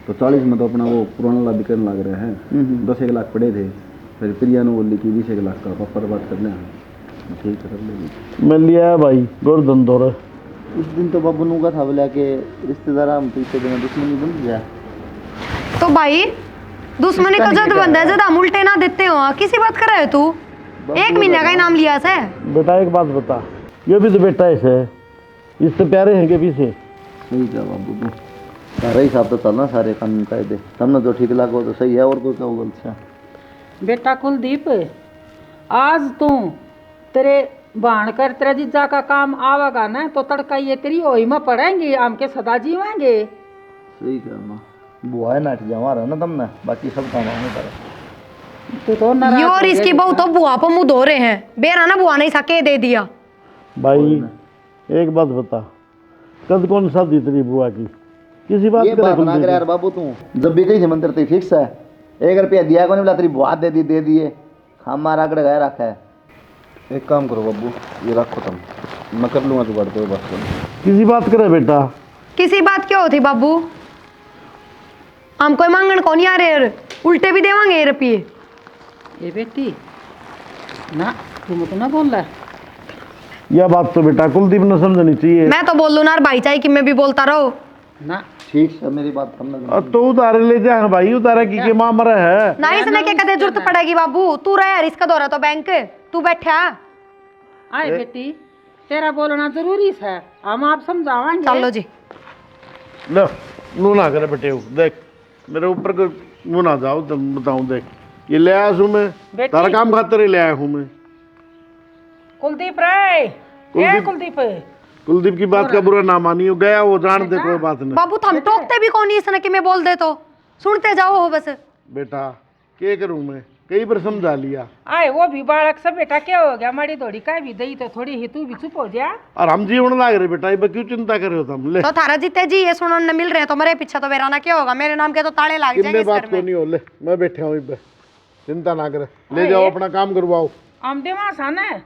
तो 40 में तो अपना वो पुराना लाभ बिकने लग रहा है। 10 लाख पड़े थे, फिर प्रिया ने बोली कि 20 लाख का पापा बात करना है। ठीक है कर लेंगे। मैं लिया है भाई गोरधन दौरे। उस दिन तो बाबू नू का था बोला कि रिश्तेदार हम पीछे देना दुश्मनी बन गया। तो भाई दुश्मनी तो जद बंदा है, जद हम उल्टे ना देते हो, किसी बात कर रहे हो तू? 1 महीने का इनाम लिया से। बेटा एक बात बता, ये भी तो बेटा ऐसे है, इससे प्यारे हैं के पीछे। सही कहा बाबू तू, सारा हिसाब तो चलना सारे कानून कायदे, हमने जो ठीक लागो तो सही है और कोई क्या गलत है। बेटा कुलदीप, आज तू तेरे बाण कर तेरा जीजा का काम आवेगा ना तो तड़का ये तेरी ओई में पड़ेंगे, आम के सदा जीवेंगे। सही कहा माँ, बुआ नाट जावा रहा ना तुमने, बाकी सब काम हमें करे। तू तो नाराज ये और हो इसकी गया। बहू तो बुआ पर मुंह धो रहे हैं, बेरा ना बुआ ने सके दे दिया। भाई एक बात बता, कद कौन शादी तेरी बुआ की? किसी बात ये बात ना करे यार बाबू तू, जब भी कही थे मंदिर ते फिक्स है, 1 रुपया दिया को नहीं बोला तेरी बुआ दे दिए, हमारा आगड़ गया रखा है। एक काम करो बाबू, ये रखो तुम, मैं कर लूँगा जुगाड़ तो बस। किसी बात करे बेटा। किसी बात क्यों होती बाबू? हम कोई मांगण को नहीं आ रहे, उल्टे भी देवांगे ये रुपये। ए बेटी ना तू मत ना बोल रहा। यह बात तो बेटा कुलदीप ने समझनी चाहिए। मैं तो बोल लूँ ना भाई, चाहे कि मैं भी बोलता रहो ना ठीक है मेरी बात समझ। अब तो उतारे ले जाए भाई, उतारे की माँ मरा है ना, इसने क्या कदे जरूरत पड़ेगी बाबू? तू रहे यार, इसका दौरा तो बैंक, तू बैठा। आए बेटी, तेरा बोलना जरूरी है, हम आप समझावाएंगे। चलो जी। लो नू ना करे बेटे, देख मेरे ऊपर को नू ना जाओ, तो बताऊं देख ये ले आया हूँ मैं, बेटी। तारा काम खातिर ही ले आया हूँ मैं। कुलदीप रे, ए कुलदीप, कुलदीप की बात का बुरा ना मानियो, गया वो जान दे, कोई बात नहीं। बाबू थम टोकते भी कौन, इसने कि मैं बोल दे तो सुनते जाओ हो बस। बेटा क्या करूँ मैं, कई बार समझा लिया। आए वो भी बालक सब बेटा क्या हो गया, हमारी थोड़ी का भी दई तो थोड़ी ही तू भी चुप हो जा। और हम जीवन लाग रहे बेटा, ये क्यों चिंता कर रहे हो तुम? ले तो थारा जीते जी ये सुनने मिल रहे हैं तो मेरे पीछे तो मेरा ना क्या होगा, मेरे नाम के तो ताले लग जाएंगे किन्ने इस बात घर को में। नहीं हो, ले मैं बैठे हूँ इस पे, चिंता ना करे, ले जाओ अपना काम करवाओ। हम देवा सान है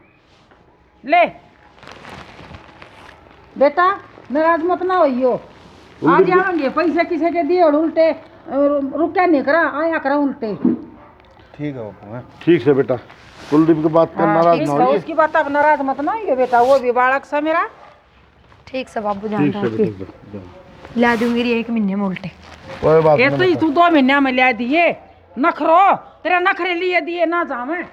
ले बेटा, नाराज मत ना होइयो, आ जाएंगे पैसे किसे के दिए और उल्टे रुका नहीं करा, आया करा उल्टे। ठीक है बापू है। ठीक है बेटा, कुलदीप की बात कर नाराज ना होइए। उसकी बात अब नाराज मत ना होइए बेटा, वो भी बालक सा मेरा। ठीक से बाबू, ठीक जान है बेटा, ला दूंगी रे 1 महीने में उल्टे। कोई बात ये तो नहीं। ही तू 2 महीने में ले दिए, नखरो तेरे नखरे लिए दिए ना जावे।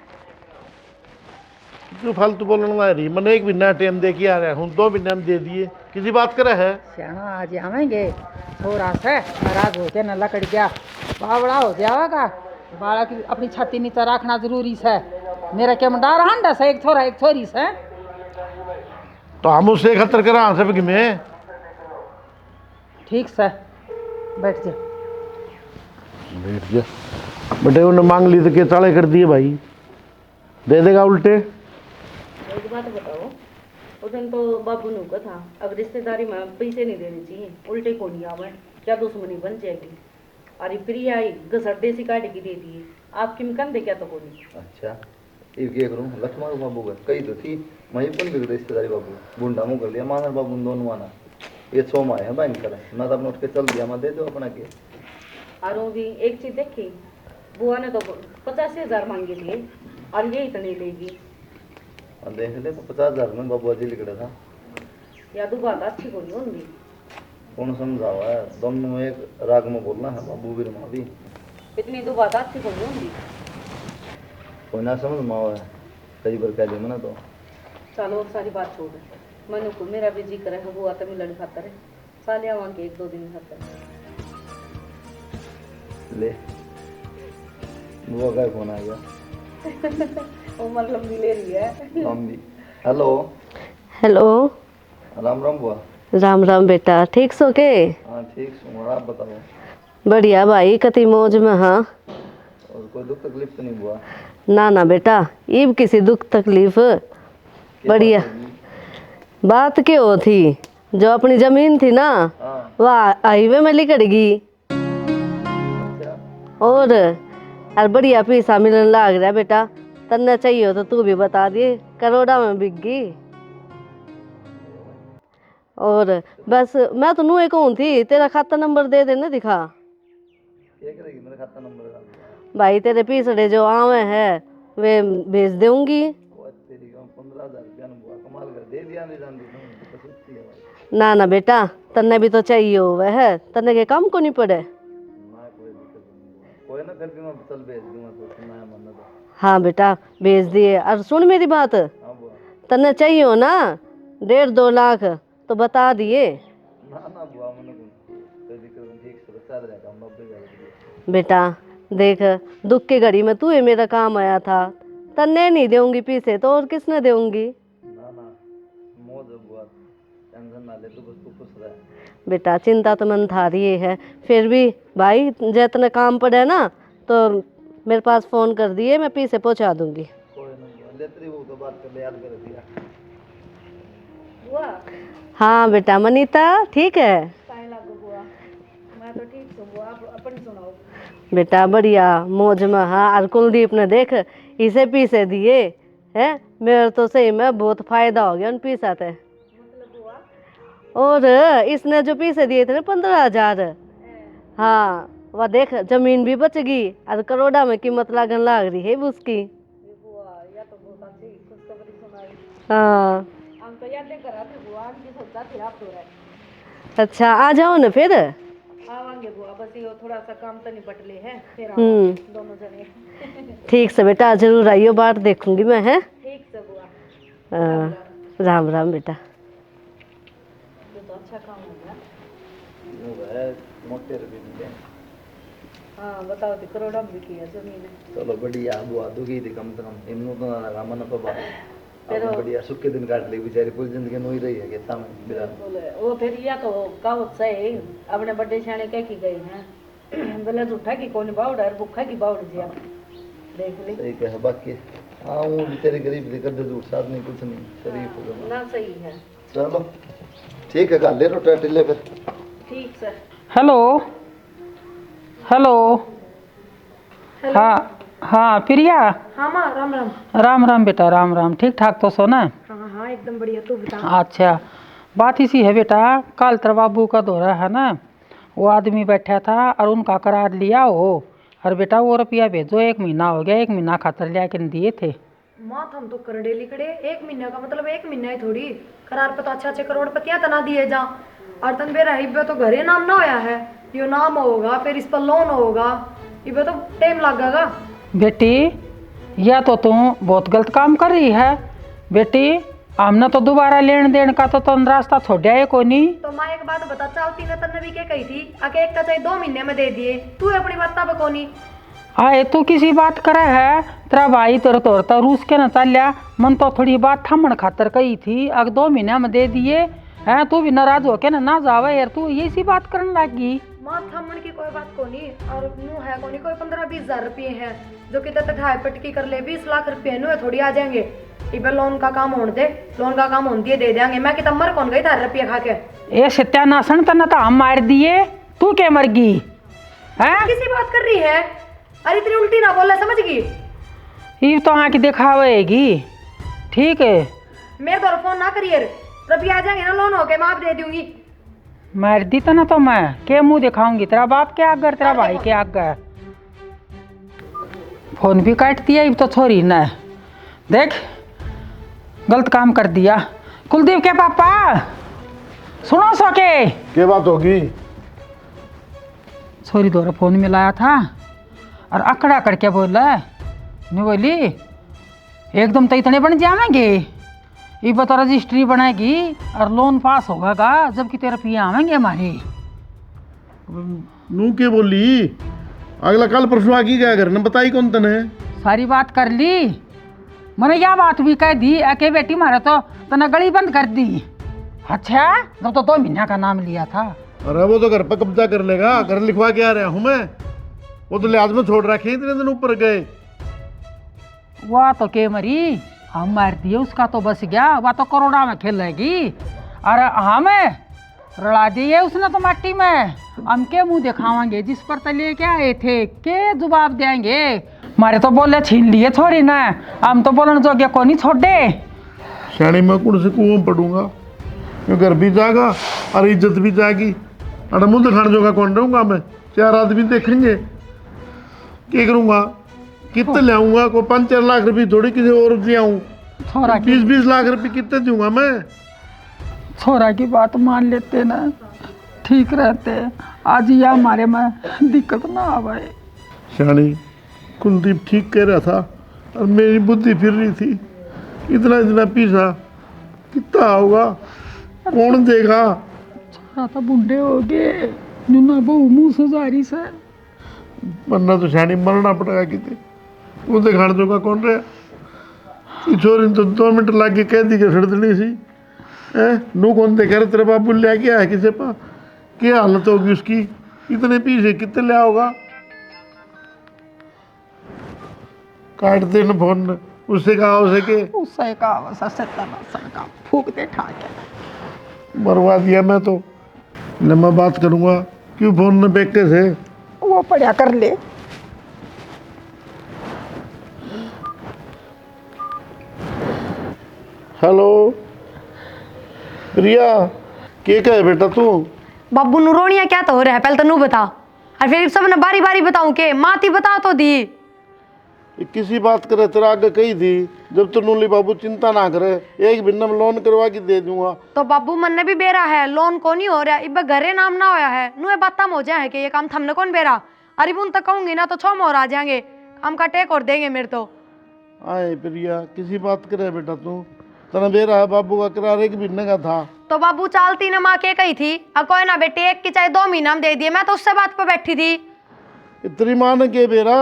जो फालतू बोलने लगा रही, मैंने 1 महीना टाइम दे के आ रहा हूँ, 2 महीने में दे दिए, किसी बात करे है? श्यामा आज आवेंगे थोड़ा से नाराज होते न लकड़ गया, बावड़ा हो जाएगा। बालक अपनी छाती नीचे रखना जरूरी है, मेरा क्या डर हंडा से एक छोरा एक छोरी से। तो हम उससे खतर करा सब कि मैं ठीक से बैठ जा। बैठ जा बेटे, उन्हें मांग ली तो क्या चाले कर दिए भाई, दे देगा उल्टे। एक बात बताओ, उस दिन तो बाबू ने कहा था अब रिश्तेदारी में पैसे नहीं देने चाहिए, उल्टे को नहीं आवे, क्या दुश्मनी बन जाएगी। अरे प्रिया आई घसड्डे सी काट की दे दिए, आपकी में कंधे क्या तो बोली। अच्छा ये क्या करूँ, लक्ष्मण बाबू का कही तो थी, मैं कौन बिगड़ रिश्तेदारी बाबू, गुंडा मुँह कर लिया मानर बाबू दोनों माना, ये 100 माए है भाई निकला, मैं तो अपने उठ के चल दिया, मैं दे दो अपना के। और वो भी एक चीज देखी, बुआ ने तो 85,000 मांगे थे और ये इतने लेगी। और देख ले तो 50,000 में बाबू अजी लिखड़ा था। या तो बात अच्छी बोली होंगी, कौन समझावा है, दोनों एक राग में बोलना है बाबू भी माँ भी, इतनी तो बात अच्छी बोली होंगी। कोई ना समझ माओ है, कई बार कह दी मैंने तो। चलो और सारी बात छोड़, मनु को मेरा भी जी करे बुआ तो मिलन खातर है, सालिया वहाँ के 1-2 दिन खातर ले बुआ का फोन आ गया। उम्र लंबी ले रही है। लंबी। हेलो हेलो, राम राम बुआ। राम राम बेटा, ठीक सो के? हाँ ठीक हूँ, आप बताओ। बढ़िया भाई, कति मौज में। हाँ और कोई दुख तकलीफ तो नहीं बुआ? ना ना बेटा, ईब किसी दुख तकलीफ, बढ़िया। बात क्या हो थी, जो अपनी जमीन थी ना हाँ। वह हाईवे में लिकड़ गई, और बढ़िया पैसा मिलने लग रहा बेटा, तन्ने चाहिए हो तो तू भी बता दिए, करोड़ा में बिक गई। और बस मैं तो नूहे कहूँ थी तेरा खाता नंबर दे देना दिखा। क्या करेगी मेरा खाता नंबर का? भाई तेरे पीछे जो आवे है वे भेज दूंगी। वो तेरी का 15,000 रुपया बुआ कमाल कर दे दिया नहीं जानती तुम तो सुनती है भाई। ना ना बेटा तन्ने भी तो चाहिए हुआ है, तन्ने के काम को नहीं पड़े। ना कोई दिक्कत नहीं, कोई ना कर भी मैं चल भेज दूंगा तो सुना है मन तो। हाँ बेटा भेज दिए। और सुन मेरी बात, हाँ बुआ। तन्ने चाहिए हो ना 1.5-2 लाख तो बता दिए। ना ना बुआ मन कोई दिक्कत नहीं, ठीक से बता दे रहा हम 90,000 बेटा देख दुख की घड़ी में तू ही मेरा काम आया था, तन्ने नहीं दूंगी पीछे तो और किसने दूंगी। ना ना मौज है बुआ, टेंशन ना ले, तू बस तू खुश रह। बेटा चिंता तो मन था रही है, फिर भी भाई जितने काम पड़े ना तो मेरे पास फ़ोन कर दिए, मैं पीछे पहुंचा दूंगी। कोई नहीं ले तेरी वो तो बात कर ले, याद कर दिया। हाँ बेटा मनीता ठीक है। बेटा बढ़िया मौज में। हाँ और कुलदीप ने देख इसे पीछे दिए हैं, मेरे तो सही में बहुत फायदा हो गया उन पीछा थे। और इसने जो पीछे दिए थे ना 15,000, हाँ वह देख जमीन भी बच गई और करोड़ा में कीमत लागन लाग रही है उसकी। हाँ अच्छा आ जाओ ना फिर। आवांगे बुआ, बस ये थोड़ा सा काम तो निपट ले है फिर दोनों जने। ठीक से बेटा जरूर आइयो, बात देखूंगी मैं है। ठीक से बुआ। हाँ, राम राम बेटा। तो अच्छा काम हो गया। वो है मोटे रुपये मिले। हाँ बताओ तो करोड़ा में बिकी है जमीन। चलो बढ़िया बुआ दुखी थी कम से कम इमनु तो ना लगा मन तो बात। अब बढ़िया सुख के दिन काट ली बेचारी, पूरी जिंदगी नो ही रही है कितना में बिरा। वो फिर या कहावत सही अपने बड़े सियाने कह की गई हैं बोले झूठा की कौन बाउड और भूखा की बाउड जी आप देख ली। सही कहा बाकी। हाँ वो बेचारी गरीब थी, कर दे झूठ साथ नहीं कुछ नहीं, शरीफ हो गया ना सही है। चलो ठीक है, कर ले रोटा टिल्ले फिर। ठीक सर। Hello hello. हाँ हाँ प्रिया। हाँ माँ राम राम। राम राम बेटा राम राम, ठीक ठाक तो सो ना? हाँ हाँ एकदम बढ़िया, तू बता। अच्छा बात इसी है बेटा, कल तेरे बाबू का दौरा है ना, वो आदमी बैठा था और उनका करार लिया हो, और बेटा वो रुपया भेजो, 1 महीना हो गया, 1 महीना खातर लिया के दिए थे। माँ हम तो कर डेली कड़े 1 महीने का मतलब 1 महीना ही थोड़ी करार पे तो अच्छे करोड़पतियां तना दिए जा। और तन बेरा हिब्बे तो घरे नाम ना होया है, यो नाम होगा फिर इस पर लोन होगा, इबे तो टाइम लगेगा। बेटी या तो तुम बहुत गलत काम कर रही है बेटी, हमने तो दोबारा लेन देन का तो तुम रास्ता छोड़ा है कोई नहीं। तो माँ एक बात बता, चालती ने तन्ने भी क्या कही थी आके एक का चाहिए 2 महीने में दे दिए, तू अपनी बात तब कोनी। आए तू किसी बात करे है, तेरा भाई तेरे तो रूस के न चलिया, मन तो थोड़ी बात थमन खातर कही थी, अगर 2 महीने में दे दिए हैं, तू भी नाराज हो के ना जावे यार, तू ये सी बात करने लगी। माँ थमन की कोई बात कोनी, और नू है कोनी कोई 15-20 हजार रुपये है जो कि तक ढाई पटकी कर ले, 20 लाख रुपये नू है थोड़ी आ जाएंगे। इबे लोन का काम होने दे, लोन का काम होने दिए दे देंगे। मैं कितना मर कौन गई था रुपये खा के। ए सत्यानाशन तना तो हम मार दिए, तू क्या मर गई है? किसी बात कर रही है, अरे इतनी उल्टी ना बोल, समझ गई? ये तो आँख दिखावेगी, ठीक है? मेरे द्वारा फोन ना करिए, रुपये आ जाएंगे ना लोन होके मैं आप दे दूंगी। मार दी तना तो मैं क्या मुंह दिखाऊंगी, तेरा बाप के आगे तेरा भाई के आगे। फोन भी काट दिया, अब तो छोरी ना देख गलत काम कर दिया। कुलदीप के पापा सुनो सके क्या बात होगी? छोरी द्वारा फोन मिलाया था और अकड़ा करके बोला, मैं बोली एकदम तो इतने बन जाएंगे, ये बता रजिस्ट्री बनाएगी और लोन पास होगा जबकि तेरे रुपये आवेंगे हमारे। नू के बोली? अगला कल परसों आ की क्या करना बताई कौन तने? सारी बात कर ली, मैंने यह बात भी कह दी के बेटी मारे तो तना गली बंद कर दी। अच्छा जब तो 2 महीना का नाम लिया था। अरे वो तो घर पर कब्जा कर लेगा, घर लिखवा के आ रहा हूँ मैं, वो तो लिहाज में छोड़ रखे इतने दिन ऊपर गए। वह तो के मरी, हम मार दिए उसका तो बस गया, वह तो करोड़ा में खेलेगी और हमें रड़ा दिए उसने तो माटी में। हम के मुंह दिखावांगे, जिस पर तो लेके आए थे के जवाब देंगे? मारे तो बोले छीन लिए छोरी ना, हम तो बोलन जोगे को नहीं छोड़े। शाणी मैं कौन से कुआं पड़ूंगा? क्यों घर भी जाएगा और इज्जत भी जाएगी। अरे मुँह दिखाने जोगा कौन रहूँगा मैं, 4 आदमी देखेंगे, क्या करूँगा, कितने ले आऊँगा, कोई 5-4 लाख रुपये थोड़ी किसी और ले आऊँ, छोरा की 20-20 लाख रुपये कितने दूंगा मैं। छोरा की बात मान लेते ना, ठीक रहते। आज ये हमारे में दिक्कत ना आवे। शानी कुलदीप ठीक कह रहा था और मेरी बुद्धि फिर रही थी। इतना इतना पीसा कितना होगा, कौन देगा। छोरा तो बूढ़े हो गए, नुना बहु मुँह से जारी से। मरना तो शानी मरना पड़ेगा कितने, वो दिखाने जोगा कौन रहा। ये छोरी ने तो 2 मिनट लग के कह दी कि सड़दनी सी है, नू कौन देखा रहा तेरे बाबू ले गया है किसी पा, क्या हालत होगी उसकी। इतने पीछे कितने ले आओगा। काट दे न फोन, उससे कहा उसे के उससे का सत्तर का फूक दे ठाके। मरवा दिया मैं तो। न मैं बात करूंगा, क्यों फोन न बेच के से वो पढ़ा कर ले। हेलो प्रिया, के कहे बेटा तू। बाबू नु रोनिया क्या तो हो रहा है, पहले तो नू बता, और फिर सब ने बारी बारी बताऊं के माती बता तो दी। किसी बात करे तेरा आगे कही थी, जब तो नूली बाबू चिंता ना करे, एक भिन्न में लोन करवा के दे दूंगा। तो बाबू मन ने भी बेरा है, लोन को नहीं हो रहा, इब घरे नाम ना होया है, नु बात हो जाए है कि ये काम थमने कौन बेरा। अरे उन तक कहूंगी ना तो 6 मोर आ जाएंगे, काम का टेक और देंगे मेरे तो। आए प्रिया, किसी बात करे बेटा तू, तना बेरा है बाबू का करार एक भिन्न का था। तो बाबू चालती ने माँ के कही थी, अब कोई ना बेटे एक की चाहे 2 महीना में दे दिए, मैं तो उससे बात पे बैठी थी। तेरी माँ ने के बेरा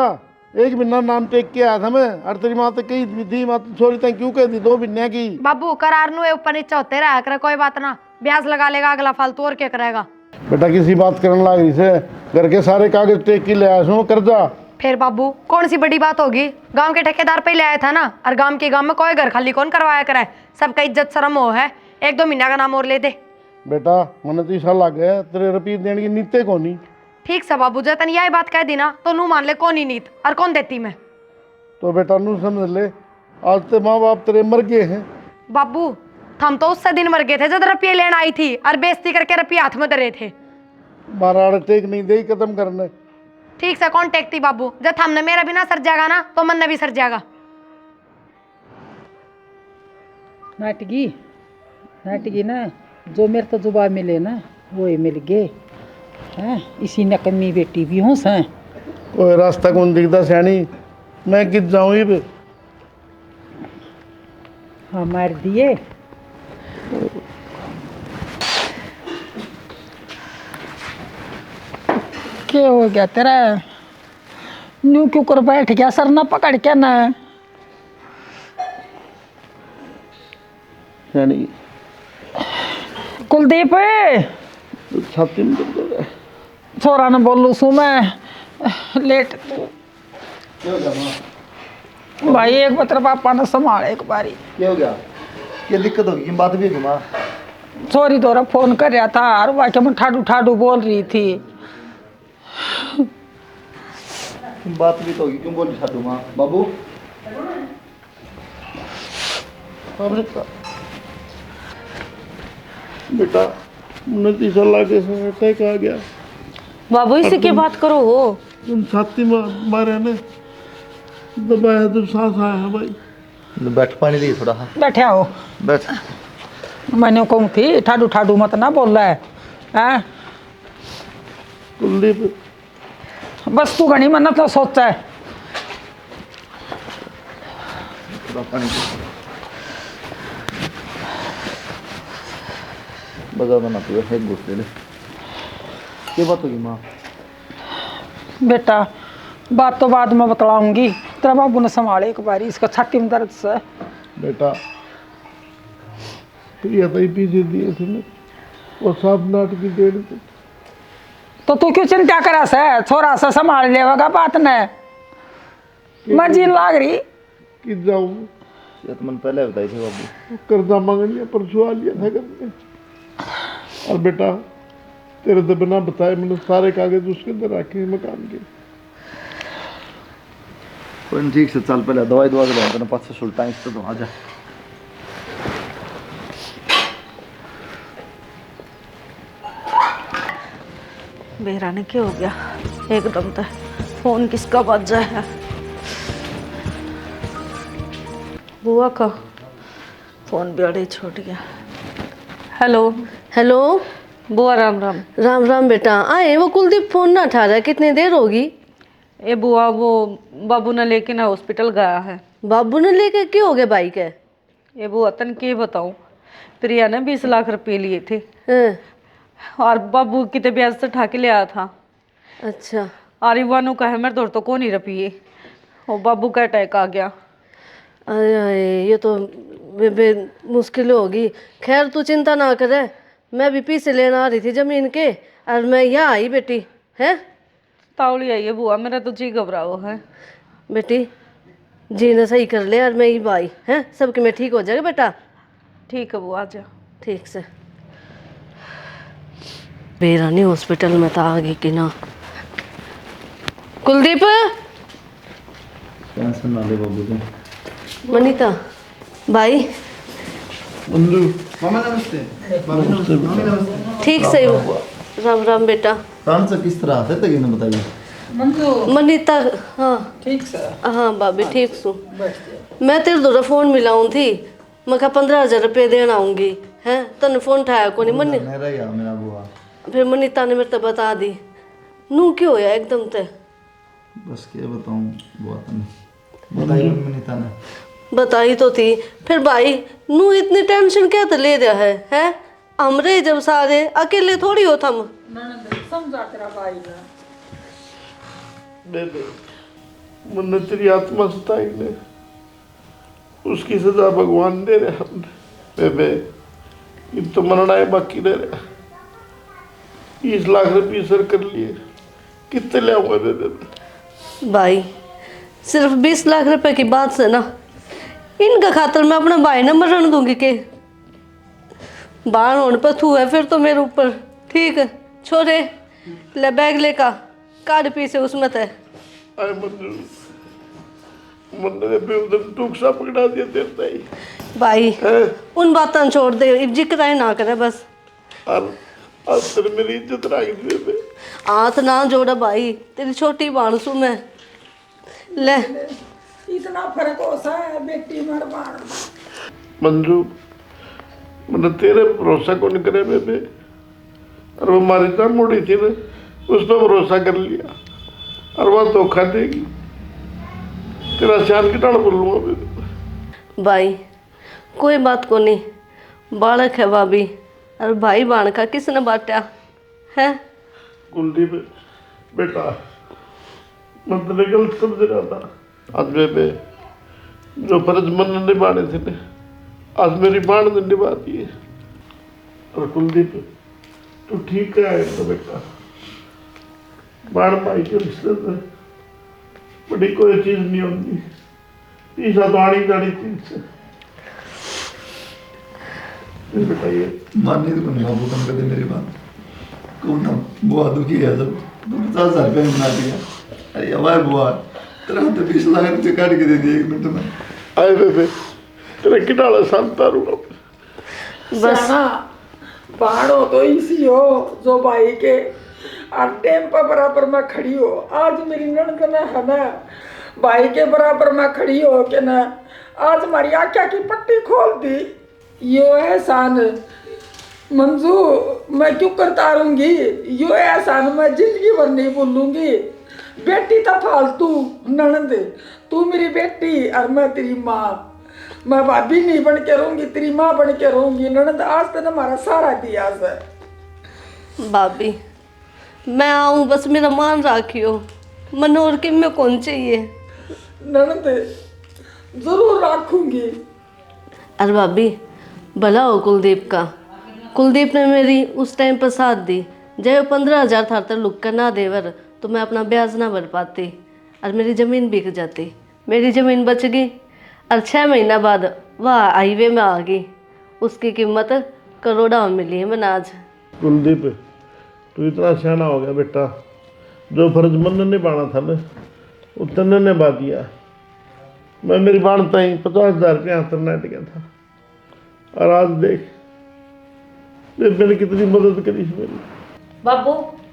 एक महीना नाम टेक के आया था मैं, और तेरी माँ तो कही भी थी, माँ तो छोरी तक क्यों कह दी 2 महीने की। बाबू करार नु ऊपर नीचे होते रहा करे, कोई बात ना, ब्याज लगा लेगा अगला फालतू और क्या करेगा। बेटा किसी बात करने लग रही से, घर के सारे कागज टेक के ले आया सो कर्जा। फिर बाबू कौन सी बड़ी बात होगी, गांव के ठेकेदार पे ले आया था ना, और गांव के गांव में कोई घर खाली कौन करवाया कराए, सबका इज्जत शर्म हो है, 1-2 महीना का नाम और ले दे। बेटा मैंने तो ऐसा लग गया तेरे रुपये देने की नीते को नहीं। ठीक से बाबू, जतन यही बात कह दी ना तो नू मान ले, कौन ही नीत और कौन देती मैं। तो बेटा नू समझ ले, आज तो माँ बाप तेरे मर गए हैं। बाबू हम तो उससे दिन मर गए थे जब रुपये लेने आई थी, और बेइज्जती करके रुपये हाथ में धरे थे। बारह टेक नहीं दे कदम करने। ठीक से कौन टेकती बाबू, जब हमने मेरा भी ना सर जाएगा ना तो मन ने भी सर जाएगा। नाटगी ना, जो मेरे तो जुबा मिले ना वो ही मिल गए हैं। इसी ने कमी बेटी भी हूँ सैं। कोई रास्ता कौन दिखता सैनी, मैं कित जाऊँ ये। हाँ मार दिए। क्या हो गया तेरा, न्यू क्यों कर बैठ गया, सर ना पकड़ के ना। सैनी कुलदीप छाती में दर्द हो रहा है। छोरा ने बोलू सू मैं लेट भाई, एक बतर पापा ने संभाल एक बारी। क्या हो गया, क्या दिक्कत होगी, बात भी होगी माँ। छोरी तोरा फोन कर रहा था और वाक्य में ठाडू ठाडू बोल रही थी। बात भी तो होगी, क्यों बोल रही माँ। बाबू बेटा मुझे तीसरा लाख अटैक आ गया। बाबू इसी की बात करो हो। तुम छाती में मारे ने दबाया तो सांस आया है भाई। बैठ, पानी दी थोड़ा। बैठे हो, बैठ। मैंने कहूँ थी ठाडू ठाडू मत ना बोल रहा है, हैं? कुलदीप बस तू घनी मन्नत तो सोचता है। थोड़ा पानी बजा बना पियो, एक घूट ले ले। क्या बात होगी माँ। बेटा बात तो बाद में बतलाऊंगी, तेरा बाबू ने संभाले एक बारी, इसका छाती में दर्द से। बेटा प्रिया तो पीछे दिए थे ना, और साफ नाट की डेढ़ थे। तो तू क्यों चिंता करा से, छोरा से संभाल लेगा बात ने। मर्जी लाग रही कि जाऊँ ये तो मैंने पहले बताई थी बाबू। कर्जा मांग लिया, परसों आ लिया था करके। और बेटा तेरे तो बिना बताए मैंने सारे कागज उसके अंदर रखे हैं मकान के। कोई ठीक से चल, पहले दवाई दवा के तेने पास से सुल्तान इस तो आ जा। बेरा ने क्या हो गया एकदम तक फोन किसका बज जाए है। बुआ का फोन भी अड़े छोड़ गया। Hello hello. बुआ राम राम। राम राम बेटा। आए वो कुलदीप फोन ना उठा रहा है, कितनी देर होगी? ए बुआ वो बाबू ने लेके ना हॉस्पिटल गया है। बाबू ने लेके क्यों हो गए भाई के? ये बुआ तन के बताऊं, प्रिया ने 20 लाख रुपए लिए थे हैं? और बाबू की ब्याज से उठा के ले आया था। अच्छा। और युवानों का है मेरे दौर तो कौन ही रपिए और बाबू का अटैक आ गया। अरे अरे, ये तो मुश्किल होगी। खैर तू चिंता ना करे, मैं भी पीछे लेने आ रही थी जमीन के और मैं यहाँ आई बेटी। है तावली आई है बुआ, मेरा तो जी घबराओ है। बेटी जी ने सही कर ले और मैं ही भाई है सबके में ठीक हो जाएगा बेटा। ठीक है बुआ, आ जा। ठीक से। बेरानी हॉस्पिटल में तो आ गई कि ना। कुलदीप। टेंशन ना ले बाबू तुम। मनीता भाई मंजू मामा नमस्ते। भाभी नमस्ते। मामी नमस्ते। ठीक से हो? राम राम बेटा। कौन सा किस तरह आते तक इन्हें बताइए। मनीता। हाँ ठीक सर। हाँ भाभी ठीक सू। मैं तेरे द्वारा फोन मिलाऊं थी, मैं कहा 15,000 रुपये देना आऊंगी है, तने फोन उठाया को नहीं मनी। मेरा ही मेरा बुआ। फिर मनीता ने मेरे तो बता दी। नू क्यों होया एकदम ते? बस क्या बताऊं बुआ तुमने बताइए मनीता ने। बताई तो थी। फिर भाई नू इतनी टेंशन क्या तो ले रहा है? हमरे जब सारे अकेले थोड़ी हो थम। समझा तेरा भाई ना। दे दे मन तेरी आत्मा सताई ने, उसकी सजा भगवान दे रहे हमने। बेबे ये तो मरना है बाकी रह रहा। 20 लाख रुपये सर कर लिए, कितने ले आऊंगा बेबे? भाई सिर्फ 20 लाख रुपए की बात से ना इनका खातर मैं अपना भाई न मरण दूंगी के? बाण होने पर थू है फिर तो मेरे ऊपर। ठीक है छोरे, ले बैग लेका काट पी से उसमें है। आए मंजू मन ने भी उधर टूक सा पकड़ा दिया देता ही भाई है। उन बातों छोड़ दे, अब जिक्र ही ना करे बस। और तेरे मेरी इज्जत रख दी बेबे। हाथ ना जोड़ा भाई, तेरी छोटी बाणसू मैं। ले इतना फर्क हो सा है बेटी मर बाण। मंजू मैंने तेरे भरोसा को नहीं करे बेबे, और वो मारी जान मोड़ी थी ना, उस पर भरोसा कर लिया और वह धोखा देगी। तेरा शान की टाड़ बोलूँगा बेबे। भाई कोई बात को नहीं, बालक है भाभी और भाई बाण का किसने बांटा है? कुलदीप बेटा मैं तेरे गलत समझ रहा था। आज बेबे जो फर्ज मन ने निभाने थे ने, आज मेरी बाण ने निभा दिए। और कुलदीप तू ठीक है तो बेटा, बाण भाई के रिश्ते से बड़ी कोई चीज नहीं होती। ईसा तो आनी जानी चीज से बेटा। ये माननी तो नहीं बाबू तुम कदे मेरी बात कौन ना बुआ दुखी है जब 50,000 रुपये बना दिया। अरे हमारे बुआ तेरा तो 20 लाख रुपये काट के दे दिए 1 मिनट में। आए बेबे तेरा किनारा शांता रूंगा बस बाणो तो इसी हो जो भाई के और टेम पर बराबर में खड़ी हो। आज मेरी ननद ने है ना भाई के बराबर में खड़ी हो के ना आज हमारी आँखों की पट्टी खोल दी। यो एहसान मंजू मैं क्यों करता रहूंगी, यो एहसान मैं जिंदगी भर नहीं भूलूंगी। बेटी तो फालतू, ननद तू मेरी बेटी और मैं तेरी माँ। मैं भाभी नहीं बन के रहूंगी, तेरी माँ बन के रहूंगी। ननद आज तक हमारा सहारा दिया है। भाभी मैं आऊँ बस मेरा मान राखियो, मनोर के में कौन चाहिए? ननद जरूर रखूंगी। अरे भाभी भला हो कुलदीप का। कुलदीप ने मेरी उस टाइम पर साथ दी। जब 15,000 था तो लुक कर ना देवर तो मैं अपना ब्याज ना भर पाती और मेरी ज़मीन बिक जाती। मेरी ज़मीन बच गई और 6 महीना बाद वह हाईवे में आ गई। उसकी कीमत करोड़ों में मिली है मैंने आज। कुलदीप तू इतना सियाना हो गया बेटा, जो फर्ज मन ने निभाना था ना वो तन्ने ने निभा दिया। मैं मेरी बाणता ही 50,000 रुपये हाथ में गया था और आज देख मैंने कितनी मदद करी मेरी। बाबू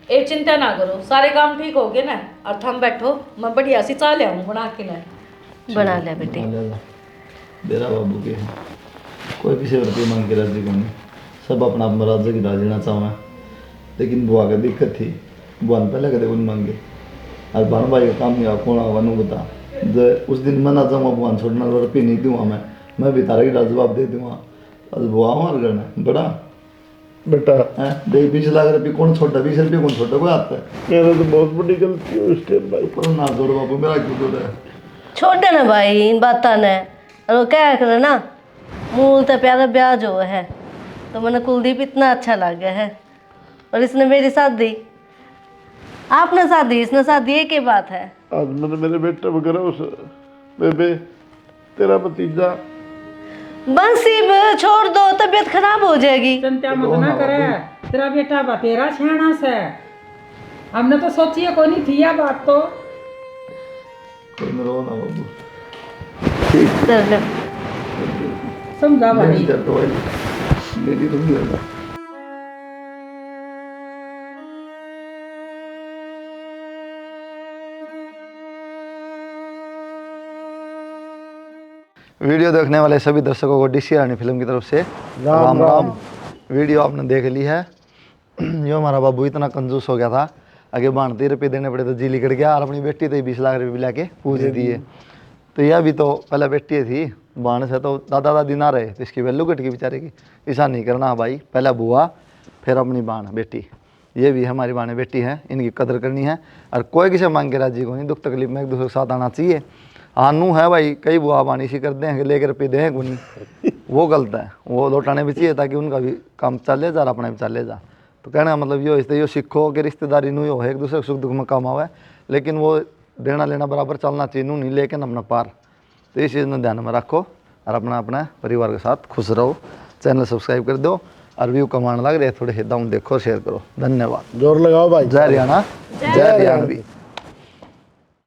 एक चिंता ना करो, सारे काम ठीक हो गए ना। और थम बैठो, मैं बढ़िया सी चाय ले आऊँ बना के लाए। बना ले बेटी। मेरा बाबू के कोई किसी रुपये मांग के राजी को नहीं, सब अपना अपना राज्य की राजीना चाहना। लेकिन बुआ का दिक्कत थी, बुआ ने पहले कदे नहीं मांगे। और भानु भाई का काम नहीं कौन आवा नू बता। उस दिन मना चाहूँगा बुआ छोड़ना रुपये नहीं दूँगा मैं भी तारा की जवाब दे दूँगा। अब बुआ हमारे घर बड़ा बेटा देख 20 लाख रुपये कौन छोटा, 20 रुपये कौन छोटा कोई आता है। मेरा तो बहुत बड़ी गलती है उस टाइम भाई। पर ना जोड़ बाबू मेरा क्यों जोड़ है। छोड़ देना भाई इन बातों ने। और वो क्या करे ना, मूल तो प्यारा ब्याज हुआ है, तो मैंने कुलदीप इतना अच्छा लग गया है। और इसने मेरी साथ दी, आपने साथ दी, इसने साथ दी, एक ही बात है। आज मैंने मेरे बेटे वगैरह उस बेबे तेरा भतीजा बंसीब छोड़ दो, तबीयत खराब हो जाएगी। चिंता मत ना करे, तेरा बेटा बतेरा छेना से। हमने तो सोची है कोई नहीं थी यह बात तो। कोई ना रो ना बाबू, चलो समझा भाई। मेरी दर्द भाई मेरी तो नहीं होगा। वीडियो देखने वाले सभी दर्शकों को डीसी रानी फिल्म की तरफ से राम राम। वीडियो आपने देख ली है। जो हमारा बाबू इतना कंजूस हो गया था, आगे 32 रुपये देने पड़े तो जी लिकड़ गया। और अपनी बेटी तो 20 लाख रुपये भी लाके पूछ दिए। तो यह भी तो पहले बेटी थी, बाण से तो दादा दादी ना रहे, तो इसकी वैल्यू घट गई बेचारे की। ऐसा नहीं करना भाई, पहला बुआ फिर अपनी बाण बेटी। ये भी हमारी बाण बेटी है, इनकी कदर करनी है। और कोई किसी मांग के राजी को नहीं, दुख तकलीफ में एक दूसरे के साथ आना चाहिए। आनू है भाई, कई बुआ बानी सी करते हैं कि लेकर रुपये दें को नहीं, वो गलत है। वो लौटाने भी चाहिए ताकि उनका भी काम चले जा और अपना भी चले जा। तो कहने का मतलब यो इससे यो सीखो कि रिश्तेदारी नू हो, एक दूसरे के सुख दुख में काम आवे, लेकिन वो देना लेना बराबर चलना चाहिए, नू नहीं लेकिन अपना पार। तो इस चीज़ में ध्यान में रखो और अपना परिवार के साथ खुश रहो। चैनल सब्सक्राइब कर दो और व्यू कमाने लग रहे थोड़े डाउन देखो, शेयर करो। धन्यवाद। जोर लगाओ भाई। जय हरियाणा, जय हरियाणवी।